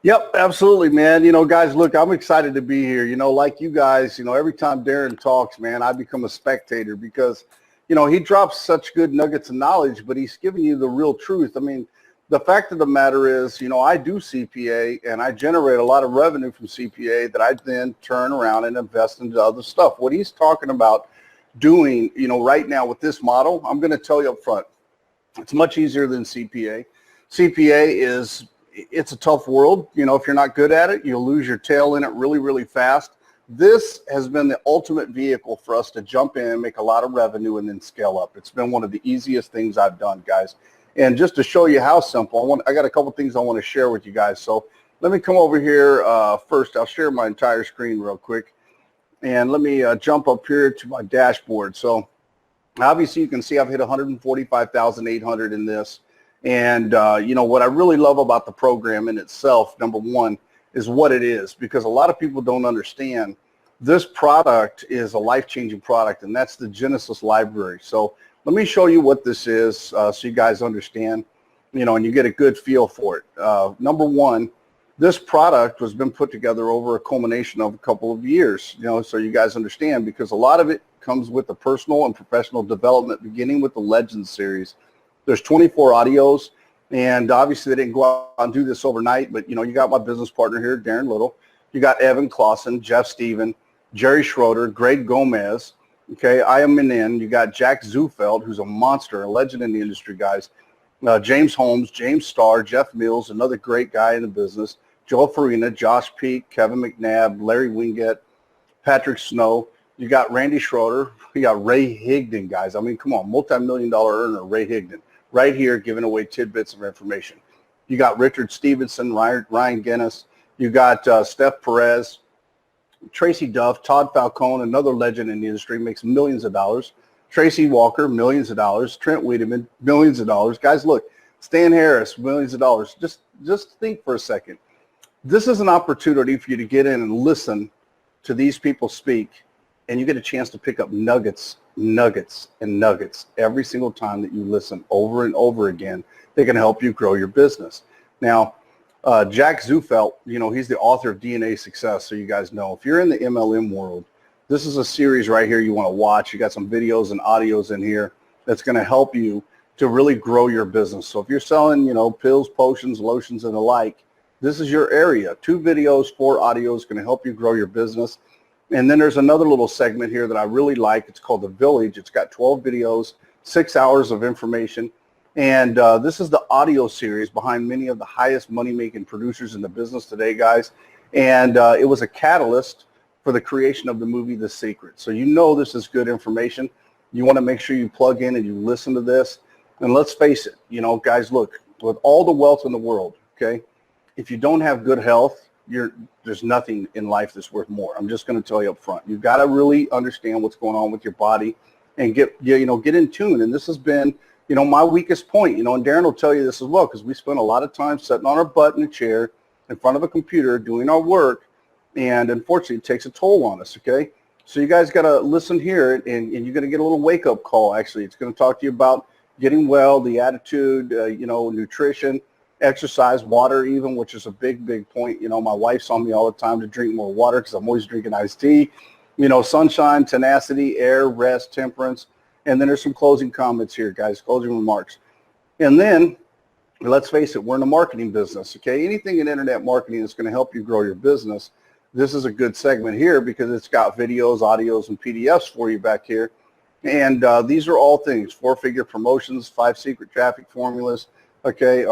Yep, absolutely, man. Guys, look, I'm excited to be here. Like you guys, every time Darren talks, man, I become a spectator because, he drops such good nuggets of knowledge, but he's giving you the real truth. I mean, the fact of the matter is, I do CPA and I generate a lot of revenue from CPA that I then turn around and invest into other stuff. What he's talking about doing, right now with this model, I'm going to tell you up front, it's much easier than CPA. CPA it's a tough world. If you're not good at it, you'll lose your tail in it really, really fast. This has been the ultimate vehicle for us to jump in and make a lot of revenue and then scale up. It's been one of the easiest things I've done, guys. And just to show you how simple, I got a couple things I want to share with you guys. So let me come over here first. I'll share my entire screen real quick. And let me jump up here to my dashboard. So obviously you can see I've hit 145,800 in this. And, what I really love about the program in itself, number one, is what it is, because a lot of people don't understand this product is a life-changing product, and that's the Genesis library. So let me show you what this is so you guys understand, and you get a good feel for it. Number one, this product has been put together over a culmination of a couple of years, so you guys understand, because a lot of it comes with the personal and professional development, beginning with the Legends series. There's 24 audios, and obviously they didn't go out and do this overnight, but, you got my business partner here, Darren Little. You got Evan Clausen, Jeff Steven, Jerry Schroeder, Greg Gomez, Okay, I am in. You got Jack Zufeld, who's a monster, a legend in the industry, guys. James Holmes, James Starr, Jeff Mills, another great guy in the business. Joel Farina, Josh Peak, Kevin McNabb, Larry Wingett, Patrick Snow. You got Randy Schroeder. You got Ray Higdon, guys. I mean, come on, multi-million-dollar earner, Ray Higdon, right here giving away tidbits of information. You got Richard Stevenson, Ryan Guinness. You got Steph Perez, Tracy Duff, Todd Falcone, another legend in the industry, makes millions of dollars. Tracy Walker, millions of dollars. Trent Wiedemann, millions of dollars. Guys, look, Stan Harris, millions of dollars. Just think for a second. This is an opportunity for you to get in and listen to these people speak, and you get a chance to pick up nuggets every single time that you listen over and over again. They can help you grow your business. Now, Jack Zufelt, he's the author of DNA Success, so you guys know. If you're in the MLM world, this is a series right here you want to watch. You got some videos and audios in here that's going to help you to really grow your business. So if you're selling, pills, potions, lotions, and the like, this is your area. 2 videos, 4 audios going to help you grow your business. And then there's another little segment here that I really like. It's called The Village. It's got 12 videos, 6 hours of information. And this is the audio series behind many of the highest money-making producers in the business today, guys. And it was a catalyst for the creation of the movie The Secret. So this is good information. You want to make sure you plug in and you listen to this. And let's face it, guys, look, with all the wealth in the world, okay, if you don't have good health, there's nothing in life that's worth more. I'm just going to tell you up front. You've got to really understand what's going on with your body and get in tune. And this has been my weakest point, and Darren will tell you this as well, because we spend a lot of time sitting on our butt in a chair in front of a computer doing our work, and unfortunately it takes a toll on us, okay? So you guys got to listen here, and you're going to get a little wake-up call, actually. It's going to talk to you about getting well, the attitude, nutrition, exercise, water even, which is a big, big point. My wife's on me all the time to drink more water because I'm always drinking iced tea. Sunshine, tenacity, air, rest, temperance. And then there's some closing comments here, guys, closing remarks. And then, let's face it, we're in the marketing business, okay? Anything in internet marketing that's going to help you grow your business, this is a good segment here because it's got videos, audios, and PDFs for you back here. And these are all things, 4-figure promotions, 5 secret traffic formulas, okay?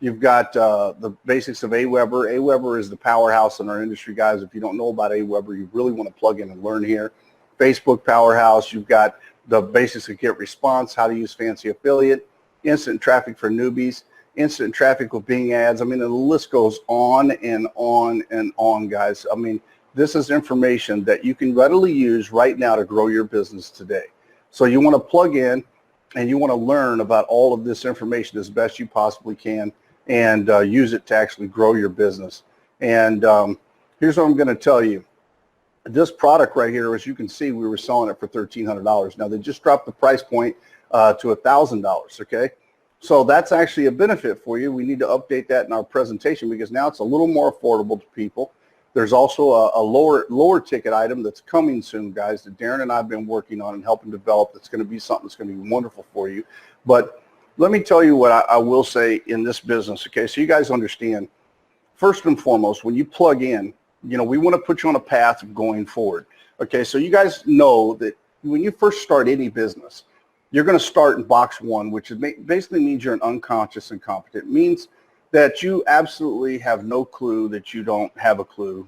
You've got the basics of AWeber. AWeber is the powerhouse in our industry, guys. If you don't know about AWeber, you really want to plug in and learn here. Facebook powerhouse. You've got the basics of Get Response, how to use fancy affiliate, instant traffic for newbies, instant traffic with Bing ads. I mean, the list goes on and on and on, guys. I mean, this is information that you can readily use right now to grow your business today. So you want to plug in and you want to learn about all of this information as best you possibly can and use it to actually grow your business. And here's what I'm going to tell you. This product right here, as you can see, we were selling it for $1,300. Now, they just dropped the price point to $1,000, okay? So that's actually a benefit for you. We need to update that in our presentation because now it's a little more affordable to people. There's also a lower ticket item that's coming soon, guys, that Darren and I have been working on and helping develop. That's going to be something that's going to be wonderful for you. But let me tell you what I will say in this business, okay? So you guys understand, first and foremost, when you plug in, we want to put you on a path of going forward. Okay, so you guys know that when you first start any business, you're going to start in box 1, which basically means you're an unconscious incompetent. It means that you absolutely have no clue that you don't have a clue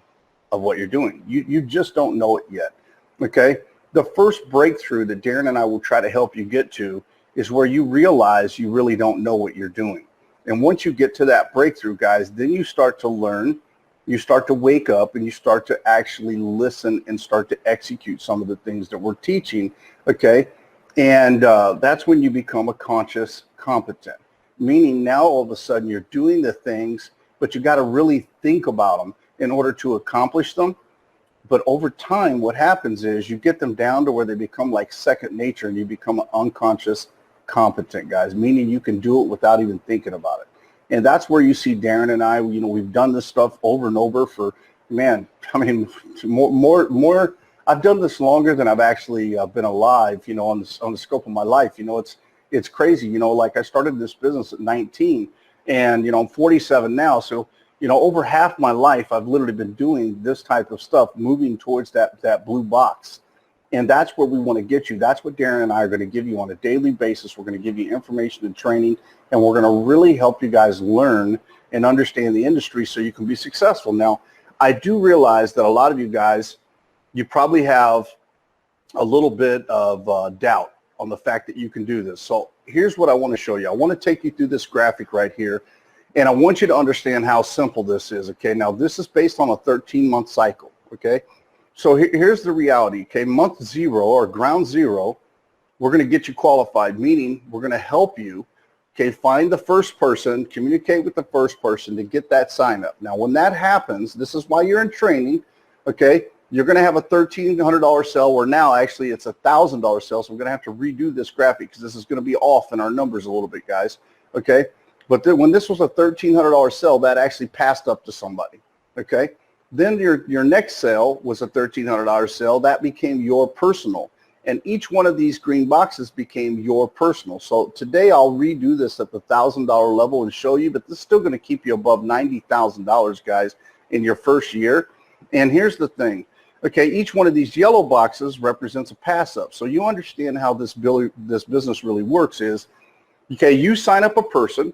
of what you're doing. You just don't know it yet. Okay, the first breakthrough that Darren and I will try to help you get to is where you realize you really don't know what you're doing. And once you get to that breakthrough, guys, then you start to learn. You start to wake up and you start to actually listen and start to execute some of the things that we're teaching, okay? And that's when you become a conscious competent, meaning now all of a sudden you're doing the things, but you got to really think about them in order to accomplish them. But over time, what happens is you get them down to where they become like second nature and you become an unconscious competent, guys, meaning you can do it without even thinking about it. And that's where you see Darren and I, we've done this stuff over and over for, man, I mean, more. I've done this longer than I've actually been alive, on the scope of my life. It's crazy, like I started this business at 19 and, I'm 47 now. So, over half my life, I've literally been doing this type of stuff, moving towards that blue box. And that's where we want to get you. That's what Darren and I are going to give you on a daily basis. We're going to give you information and training, and we're going to really help you guys learn and understand the industry so you can be successful. Now, I do realize that a lot of you guys, you probably have a little bit of doubt on the fact that you can do this. So here's what I want to show you. I want to take you through this graphic right here, and I want you to understand how simple this is, okay? Now, this is based on a 13-month cycle, okay? So here's the reality, okay? Month 0 or ground 0, we're going to get you qualified, meaning we're going to help you, okay, find the first person, communicate with the first person to get that sign up. Now, when that happens, this is why you're in training, okay? You're going to have a $1,300 sale, where now actually it's a $1,000 sale, so we're going to have to redo this graphic because this is going to be off in our numbers a little bit, guys, okay? But then when this was a $1,300 sale, that actually passed up to somebody, okay? Then your next sale was a $1,300 sale. That became your personal. And each one of these green boxes became your personal. So today I'll redo this at the $1,000 level and show you, but this is still going to keep you above $90,000, guys, in your first year. And here's the thing. Okay, each one of these yellow boxes represents a pass up. So you understand how this business really works is, okay, you sign up a person,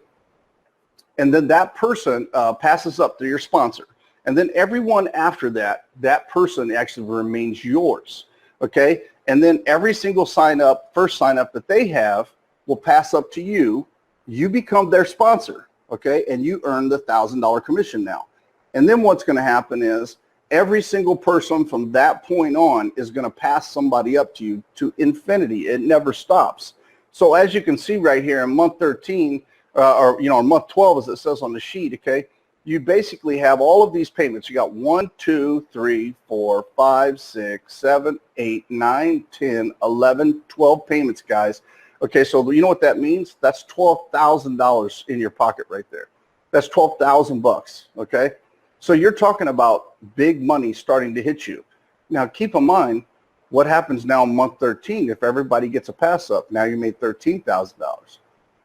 and then that person passes up to your sponsor. And then everyone after that, that person actually remains yours, okay? And then every single first sign up that they have will pass up to you. You become their sponsor, okay? And you earn the $1,000 commission now. And then what's going to happen is every single person from that point on is going to pass somebody up to you to infinity. It never stops. So as you can see right here in month 13, or in month 12, as it says on the sheet, okay? You basically have all of these payments. You got 1, 2, 3, 4, 5, 6, 7, 8, 9, 10, 11, 12 payments, guys. Okay, so you know what that means? That's $12,000 in your pocket right there. That's 12,000 bucks, okay? So you're talking about big money starting to hit you. Now, keep in mind, what happens now in month 13 if everybody gets a pass up? Now you made $13,000.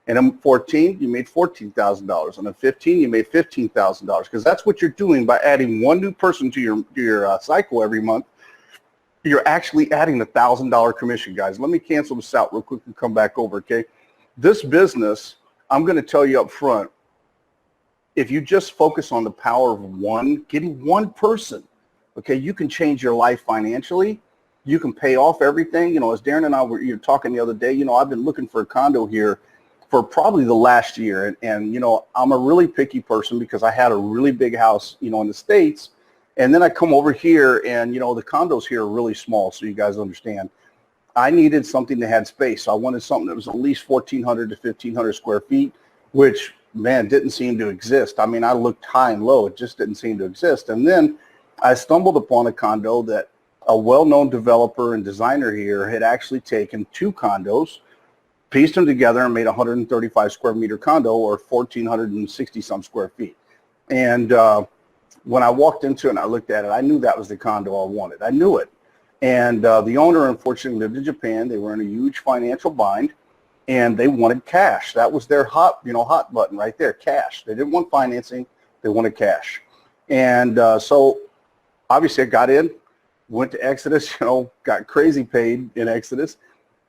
And in 14, you made $14,000. And in 15, you made $15,000, because that's what you're doing by adding one new person to your cycle every month. You're actually adding a $1,000 commission, guys. Let me cancel this out real quick and come back over, okay? This business, I'm going to tell you up front, if you just focus on the power of getting one person, okay, you can change your life financially. You can pay off everything. As Darren and I were talking the other day, I've been looking for a condo here for probably the last year. And I'm a really picky person because I had a really big house, in the States. And then I come over here and, the condos here are really small. So you guys understand, I needed something that had space. So I wanted something that was at least 1,400 to 1,500 square feet, which, man, didn't seem to exist. I mean, I looked high and low. It just didn't seem to exist. And then I stumbled upon a condo that a well-known developer and designer here had actually taken 2 condos, pieced them together, and made a 135 square meter condo, or 1,460 some square feet. And when I walked into it and I looked at it, I knew that was the condo I wanted. I knew it. And the owner, unfortunately, lived in Japan. They were in a huge financial bind, and they wanted cash. That was their hot button right there, cash. They didn't want financing. They wanted cash. And so obviously I got in, went to Exodus, got crazy paid in Exodus.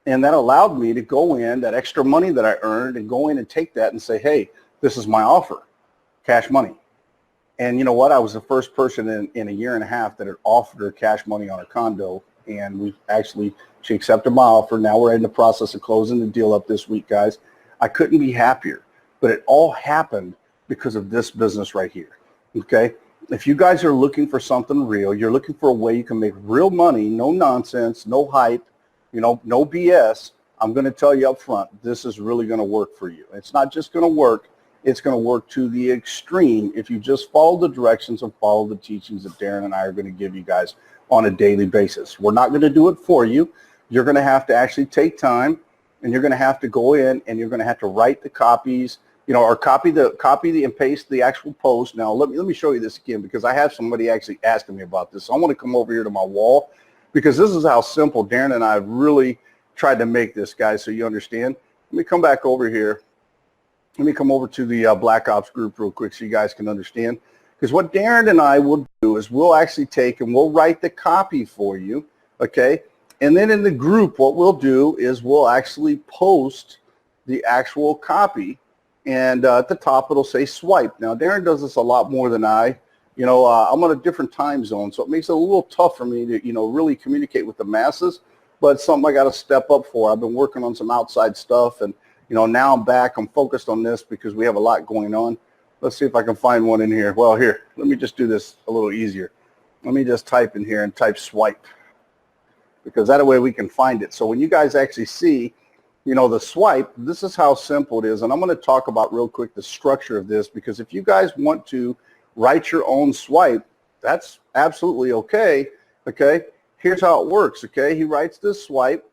And that allowed me to go in, that extra money that I earned, and go in and take that and say, hey, this is my offer, cash money. And you know what? I was the first person in a year and a half that had offered her cash money on a condo. And she accepted my offer. Now we're in the process of closing the deal up this week, guys. I couldn't be happier. But it all happened because of this business right here, okay? If you guys are looking for something real, you're looking for a way you can make real money, no nonsense, no hype, no BS, I'm going to tell you up front, this is really going to work for you. It's not just going to work. It's going to work to the extreme if you just follow the directions and follow the teachings that Darren and I are going to give you guys on a daily basis. We're not going to do it for you. You're going to have to actually take time, and you're going to have to go in and you're going to have to write the copies, or copy and paste the actual post. Now, let me show you this again, because I have somebody actually asking me about this. So I want to come over here to my wall, because this is how simple Darren and I have really tried to make this, guys, so you understand. Let me come back over here. Let me come over to the Black Ops group real quick so you guys can understand. Because what Darren and I will do is we'll actually take and we'll write the copy for you, okay? And then in the group, what we'll do is we'll actually post the actual copy. And at the top, it'll say swipe. Now, Darren does this a lot more than I. You know, I'm on a different time zone, so it makes it a little tough for me to, you know, really communicate with the masses. But it's something I got to step up for. I've been working on some outside stuff, and, you know, now I'm back. I'm focused on this because we have a lot going on. Let's see if I can find one in here. Well, here, let me just do this a little easier. Let me just type in here and type swipe, because that way we can find it. So when you guys actually see, you know, the swipe, this is how simple it is. And I'm going to talk about real quick the structure of this, because if you guys want to write your own swipe, that's absolutely okay. Okay, here's how it works. Okay, he writes this swipe.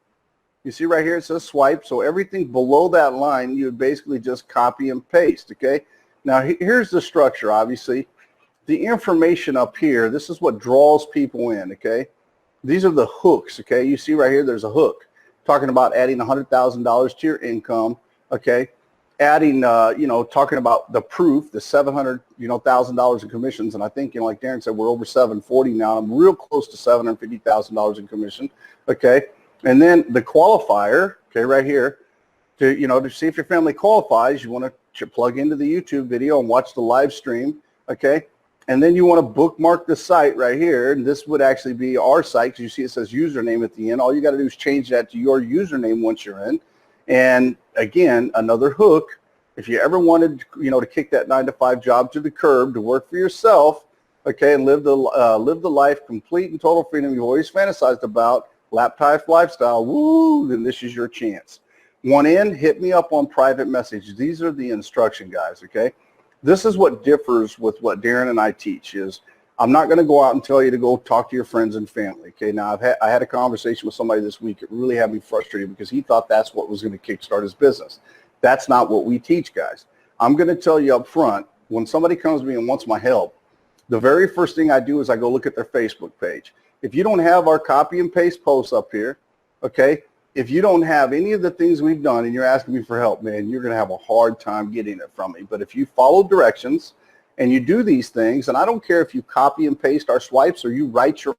You see right here it says swipe. So everything below that line, you would basically just copy and paste. Okay, now here's the structure. Obviously, the information up here, this is what draws people in. Okay, these are the hooks. Okay, you see right here, there's a hook talking about adding $100,000 to your income. Okay, adding, you know, talking about the proof, the $700,000 in commissions. And I think, you know, like Darren said, we're over 740 now. I'm real close to $750,000 in commission. Okay, and then the qualifier. Okay, right here, to, you know, to see if your family qualifies, you want to plug into the YouTube video and watch the live stream. Okay. And then you want to bookmark the site right here. And this would actually be our site, because you see it says username at the end. All you got to do is change that to your username once you're in. And again, another hook. If you ever wanted, you know, to kick that 9-to-5 job to the curb, to work for yourself, okay, and live the life complete and total freedom you've always fantasized about, laptop lifestyle, woo, then this is your chance. Want in? Hit me up on private message. These are the instruction guys, okay? This is what differs with what Darren and I teach. Is I'm not going to go out and tell you to go talk to your friends and family. Okay, now I had a conversation with somebody this week. It really had me frustrated because he thought that's what was going to kickstart his business. That's not what we teach, guys. I'm going to tell you up front, when somebody comes to me and wants my help, the very first thing I do is I go look at their Facebook page. If you don't have our copy and paste posts up here, okay, if you don't have any of the things we've done and you're asking me for help, man, you're going to have a hard time getting it from me. But if you follow directions and you do these things, and I don't care if you copy and paste our swipes or you write your,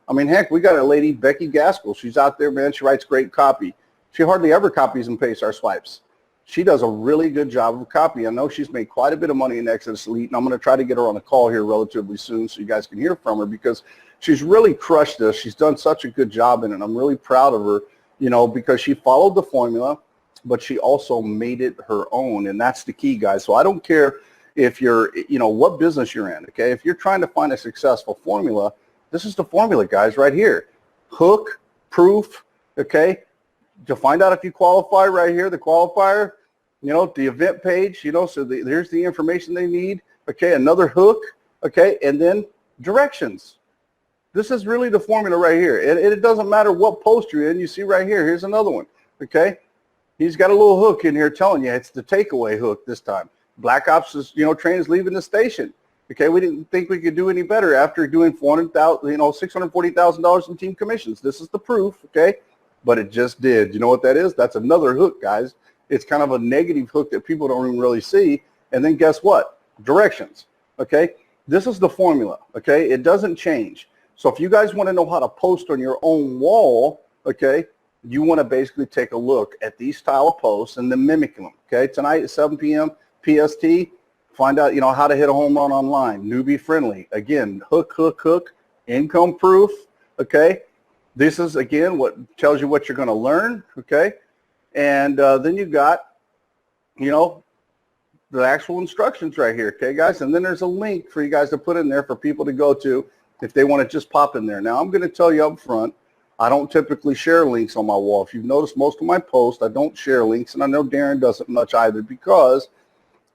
I mean, heck, we got a lady, Becky Gaskell. She's out there, man. She writes great copy. She hardly ever copies and pastes our swipes. She does a really good job of copy. I know she's made quite a bit of money in Exodus Elite, and I'm going to try to get her on a call here relatively soon so you guys can hear from her, because she's really crushed this. She's done such a good job in it. I'm really proud of her. You know, because she followed the formula, but she also made it her own. And that's the key, guys. So I don't care if you're, you know, what business you're in, okay? If you're trying to find a successful formula, this is the formula, guys, right here. Hook, proof, okay? To find out if you qualify right here, the qualifier, you know, the event page, you know, so there's the information they need, okay? Another hook, okay? And then directions. This is really the formula right here. It doesn't matter what post you're in. You see right here, here's another one, okay? He's got a little hook in here telling you it's the takeaway hook this time. Black Ops is, you know, train is leaving the station. Okay, we didn't think we could do any better after doing $640,000 in team commissions. This is the proof, okay? But it just did. You know what that is? That's another hook, guys. It's kind of a negative hook that people don't even really see. And then guess what? Directions, okay? This is the formula, okay? It doesn't change. So if you guys want to know how to post on your own wall, okay, you want to basically take a look at these style of posts and then mimic them, okay? Tonight at 7 p.m. PST, find out, you know, how to hit a home run online, newbie friendly. Again, hook, hook, hook, income proof, okay? This is, again, what tells you what you're going to learn, okay? And then you got, you know, the actual instructions right here, okay, guys? And then there's a link for you guys to put in there for people to go to if they want to just pop in there. Now, I'm going to tell you up front, I don't typically share links on my wall. If you've noticed most of my posts, I don't share links, and I know Darren doesn't much either, because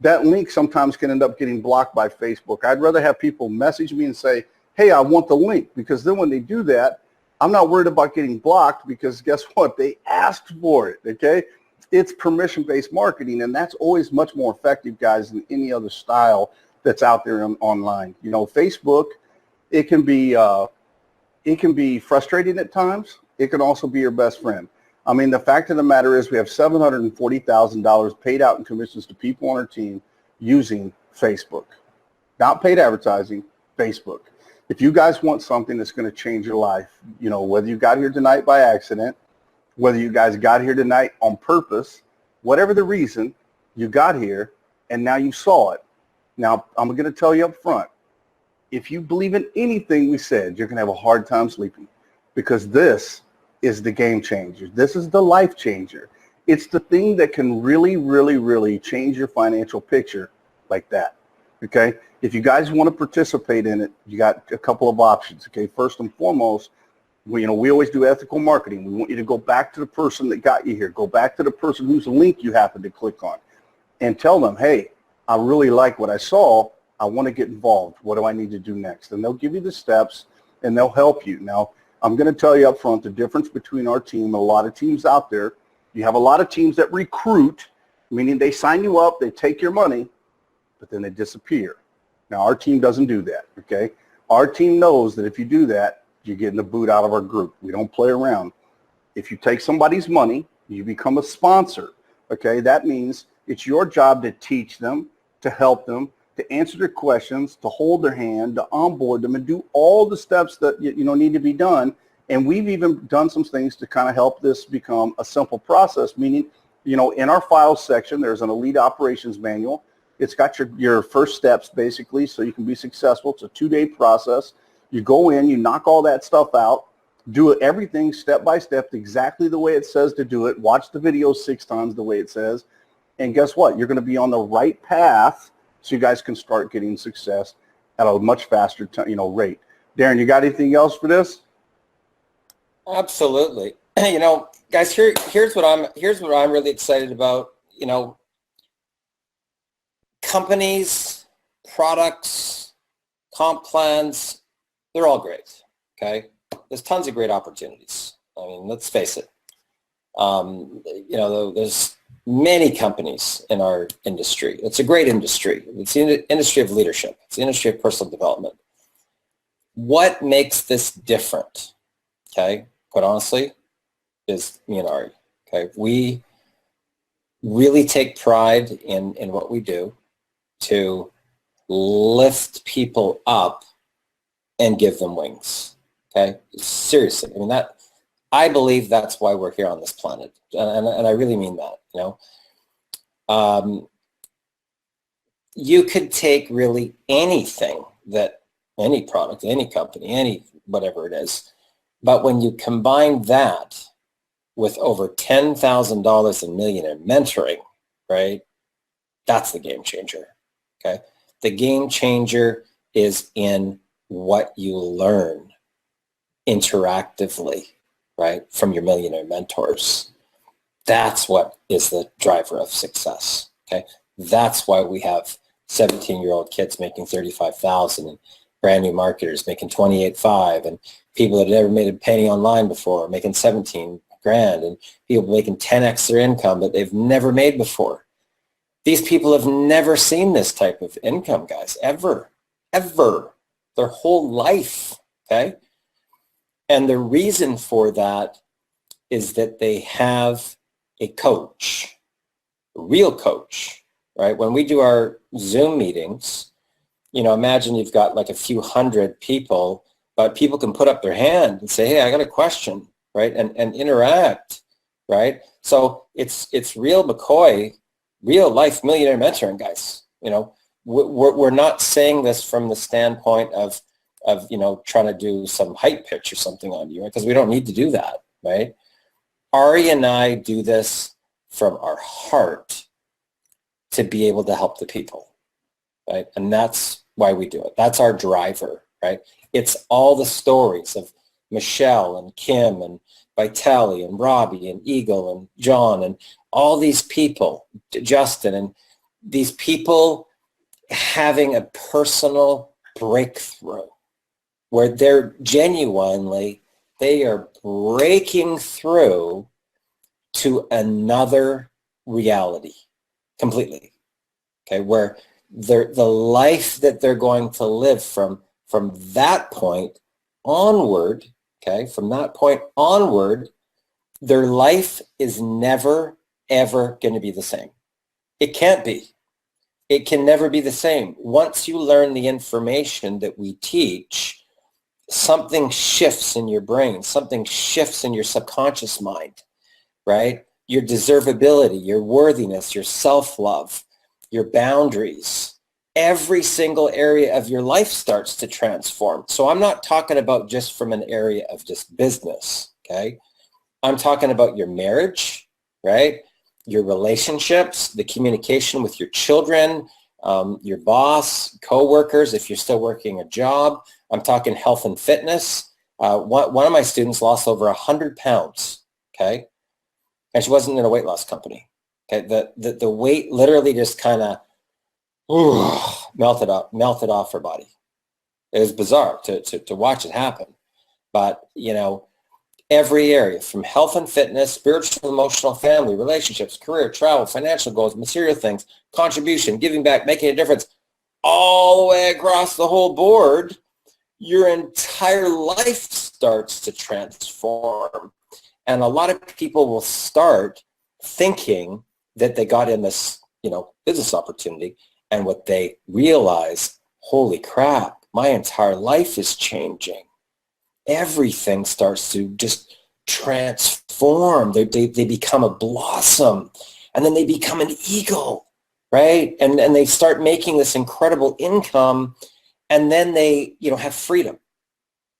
that link sometimes can end up getting blocked by Facebook. I'd rather have people message me and say, hey, I want the link, because then when they do that, I'm not worried about getting blocked, because guess what? They asked for it, okay? It's permission-based marketing, and that's always much more effective, guys, than any other style that's out there online. You know, Facebook, it can be frustrating at times. It can also be your best friend. I mean, the fact of the matter is we have $740,000 paid out in commissions to people on our team using Facebook. Not paid advertising, Facebook. If you guys want something that's going to change your life, you know, whether you got here tonight by accident, whether you guys got here tonight on purpose, whatever the reason, you got here and now you saw it. Now, I'm going to tell you up front, if you believe in anything we said, you're going to have a hard time sleeping, because this is the game changer. This is the life changer. It's the thing that can really, really, really change your financial picture like that. Okay? If you guys want to participate in it, you got a couple of options. Okay? First and foremost, we always do ethical marketing. We want you to go back to the person that got you here. Go back to the person whose link you happen to click on and tell them, hey, I really like what I saw. I want to get involved. What do I need to do next? And they'll give you the steps and they'll help you. Now, I'm going to tell you up front the difference between our team and a lot of teams out there. You have a lot of teams that recruit, meaning they sign you up, they take your money, but then they disappear. Now, our team doesn't do that, okay? Our team knows that if you do that, you're getting the boot out of our group. We don't play around. If you take somebody's money, you become a sponsor, okay? That means it's your job to teach them, to help them, to answer their questions, to hold their hand, to onboard them, and do all the steps that need to be done. And we've even done some things to kind of help this become a simple process, meaning, in our files section, there's an elite operations manual. It's got your first steps, basically, so you can be successful. It's a 2-day process. You go in, you knock all that stuff out, do everything step by step exactly the way it says to do it. Watch the video 6 times the way it says. And guess what? You're going to be on the right path so you guys can start getting success at a much faster rate. Darren, you got anything else for this? Absolutely. Guys, here's what I'm really excited about. Companies, products, comp plans, they're all great, okay? There's tons of great opportunities. I mean, let's face it. There's many companies in our industry. It's a great industry. It's the industry of leadership. It's the industry of personal development. What makes this different, okay, quite honestly, is me and Ari, okay? We really take pride in what we do to lift people up and give them wings, okay? Seriously, I believe that's why we're here on this planet, and I really mean that, You could take really anything, any product, any company, any whatever it is, but when you combine that with over $10,000 a million in mentoring, right, that's the game changer, okay? The game changer is in what you learn interactively, right, from your millionaire mentors. That's what is the driver of success, okay? That's why we have 17-year-old kids making $35,000 and brand new marketers making $28,500 and people that had never made a penny online before making $17,000 and people making 10x their income that they've never made before. These people have never seen this type of income, guys, ever, their whole life, okay? And the reason for that is that they have a coach, a real coach, right? When we do our Zoom meetings, imagine you've got like a few hundred people, but people can put up their hand and say, hey, I got a question, right? And interact, right? So it's real McCoy, real life millionaire mentoring, guys. We're not saying this from the standpoint of trying to do some hype pitch or something on you, right? Because we don't need to do that, right? Ari and I do this from our heart to be able to help the people, right? And that's why we do it. That's our driver, right? It's all the stories of Michelle and Kim and Vitaly and Robbie and Eagle and John and all these people, Justin, and these people having a personal breakthrough where they're they are breaking through to another reality completely, okay, where the life that they're going to live from that point onward, okay, from that point onward, their life is never, ever going to be the same. It can't be. It can never be the same. Once you learn the information that we teach, something shifts in your brain, something shifts in your subconscious mind, right? Your deservability, your worthiness, your self-love, your boundaries, every single area of your life starts to transform. So I'm not talking about just from an area of just business, okay? I'm talking about your marriage, right? Your relationships, the communication with your children, your boss, coworkers, if you're still working a job. I'm talking health and fitness. One of my students lost over 100 pounds, okay? And she wasn't in a weight loss company. Okay, the weight literally just kind of melted off her body. It was bizarre to watch it happen. But, you know, every area from health and fitness, spiritual, emotional, family, relationships, career, travel, financial goals, material things, contribution, giving back, making a difference, all the way across the whole board, your entire life starts to transform. And a lot of people will start thinking that they got in this, you know, business opportunity, and what they realize, holy crap, my entire life is changing. Everything starts to just transform. They become a blossom, and then they become an eagle, right? And they start making this incredible income, and then they, you know, have freedom.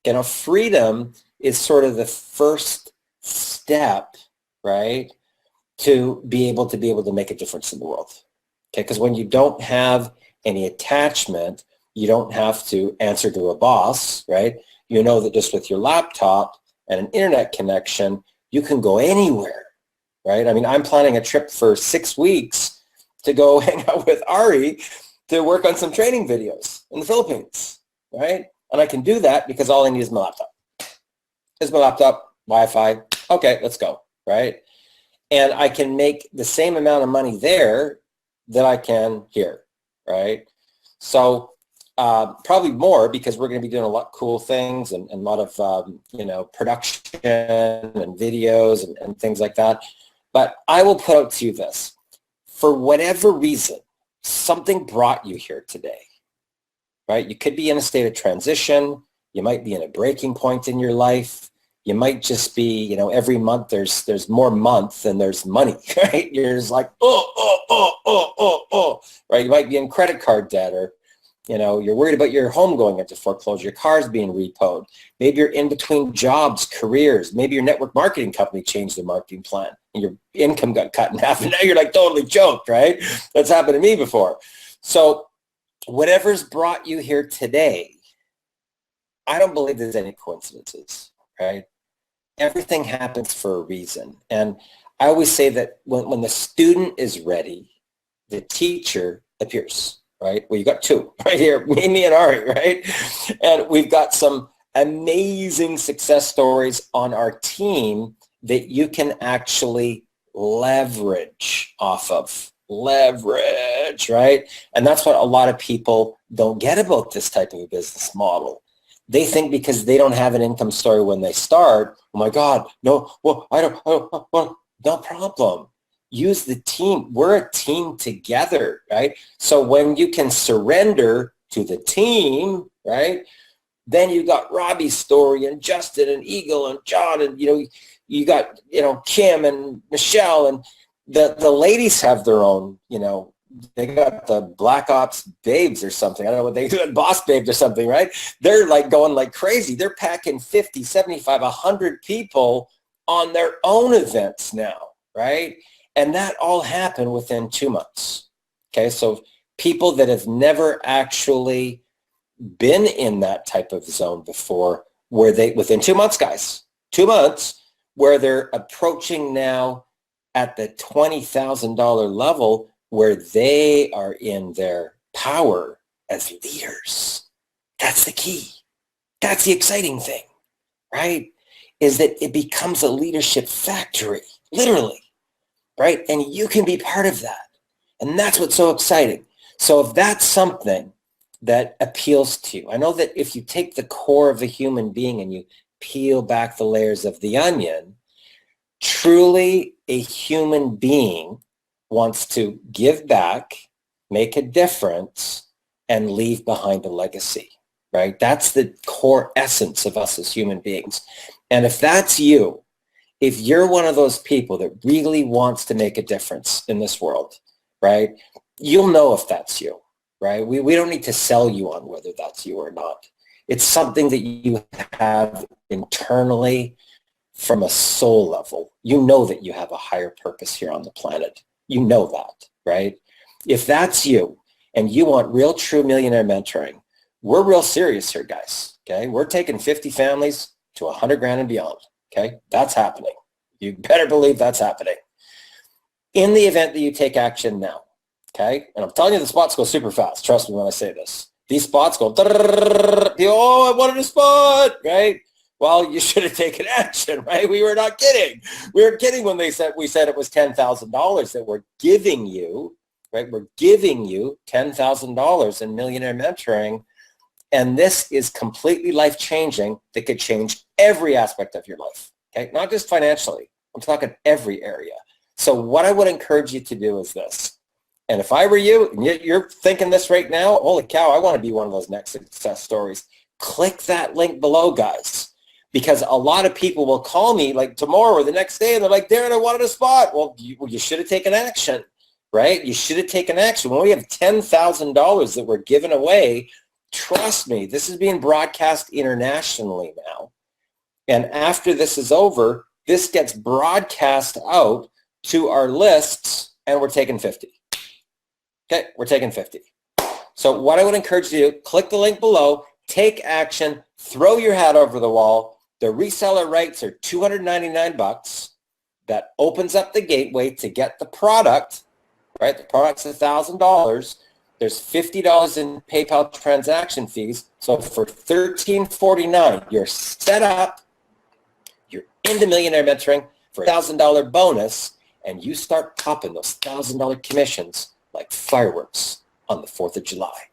You know, freedom is sort of the first step, right, to be able to make a difference in the world. Okay, because when you don't have any attachment, you don't have to answer to a boss, right? You know that just with your laptop and an internet connection, you can go anywhere, right? I mean, I'm planning a trip for 6 weeks to go hang out with Ari to work on some training videos in the Philippines, right? And I can do that because all I need is my laptop. Here's my laptop, Wi-Fi. Okay, let's go, right? And I can make the same amount of money there that I can here, right? So probably more, because we're going to be doing a lot of cool things and a lot of, you know, production and videos and things like that. But I will put out to you this. For whatever reason, something brought you here today, right? You could be in a state of transition. You might be in a breaking point in your life. You might just be, you know, every month there's more month than there's money, right? You're just like, right? You might be in credit card debt, or, you know, you're worried about your home going into foreclosure, your car's being repoed. Maybe you're in between jobs, careers. Maybe your network marketing company changed their marketing plan and your income got cut in half, and now you're like totally choked, right? That's happened to me before. So whatever's brought you here today, I don't believe there's any coincidences, right? Everything happens for a reason. And I always say that when the student is ready, the teacher appears, right? Well, you got two right here, me and Ari, right? And we've got some amazing success stories on our team that you can actually leverage off of. Leverage, right? And that's what a lot of people don't get about this type of a business model. They think because they don't have an income story when they start, oh my God, no, well, I don't, well, no problem. Use the team. We're a team together, right? So when you can surrender to the team, right, then you got Robbie's story and Justin and Eagle and John, and, you know, you got, you know, Kim and Michelle, and the ladies have their own, you know, they got the Black Ops babes or something. I don't know what they do, boss babes or something, right? They're like going like crazy. They're packing 50, 75, 100 people on their own events now, right? And that all happened within 2 months. Okay, so people that have never actually been in that type of zone before, where they, within 2 months, guys, 2 months, where they're approaching now at the $20,000 level, where they are in their power as leaders. That's the key. That's the exciting thing, right? Is that it becomes a leadership factory, literally, right? And you can be part of that. And that's what's so exciting. So if that's something that appeals to you, I know that if you take the core of a human being and you peel back the layers of the onion, truly a human being wants to give back, make a difference, and leave behind a legacy. right? That's the core essence of us as human beings. And if that's you, if you're one of those people that really wants to make a difference in this world, right, you'll know if that's you, right? We don't need to sell you on whether that's you or not. It's something that you have internally from a soul level. You know that you have a higher purpose here on the planet. You know that, right? If that's you and you want real, true millionaire mentoring, we're real serious here, guys, okay? We're taking 50 families to 100 grand and beyond, okay? That's happening. You better believe that's happening. In the event that you take action now, okay? And I'm telling you, the spots go super fast. Trust me when I say this. These spots go, oh, I wanted a spot, right? Well, you should have taken action, right? We were not kidding. We were kidding when we said it was $10,000 that we're giving you, right? We're giving you $10,000 in millionaire mentoring. And this is completely life-changing that could change every aspect of your life, okay? Not just financially. I'm talking every area. So what I would encourage you to do is this. And if I were you, and you're thinking this right now, holy cow, I want to be one of those next success stories. Click that link below, guys. Because a lot of people will call me like tomorrow or the next day, and they're like, Darren, I wanted a spot. Well, you should have taken action, right? You should have taken action. When we have $10,000 that we're giving away, trust me, this is being broadcast internationally now. And after this is over, this gets broadcast out to our lists, and we're taking 50. Okay, we're taking 50. So what I would encourage you to do, click the link below, take action, throw your hat over the wall. The reseller rights are $299. That opens up the gateway to get the product, right? The product's $1,000. There's $50 in PayPal transaction fees. So for $1,349, you're set up, you're into millionaire mentoring for a $1,000 bonus, and you start popping those $1,000 commissions like fireworks on the 4th of July.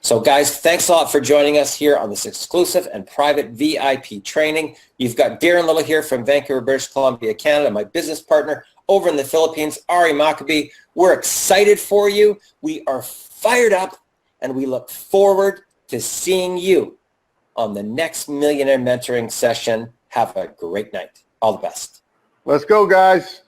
So guys, thanks a lot for joining us here on this exclusive and private VIP training. You've got Darren Little here from Vancouver, British Columbia, Canada, my business partner over in the Philippines, Ari Maccabee. We're excited for you. We are fired up, and we look forward to seeing you on the next Millionaire Mentoring session. Have a great night. All the best. Let's go, guys.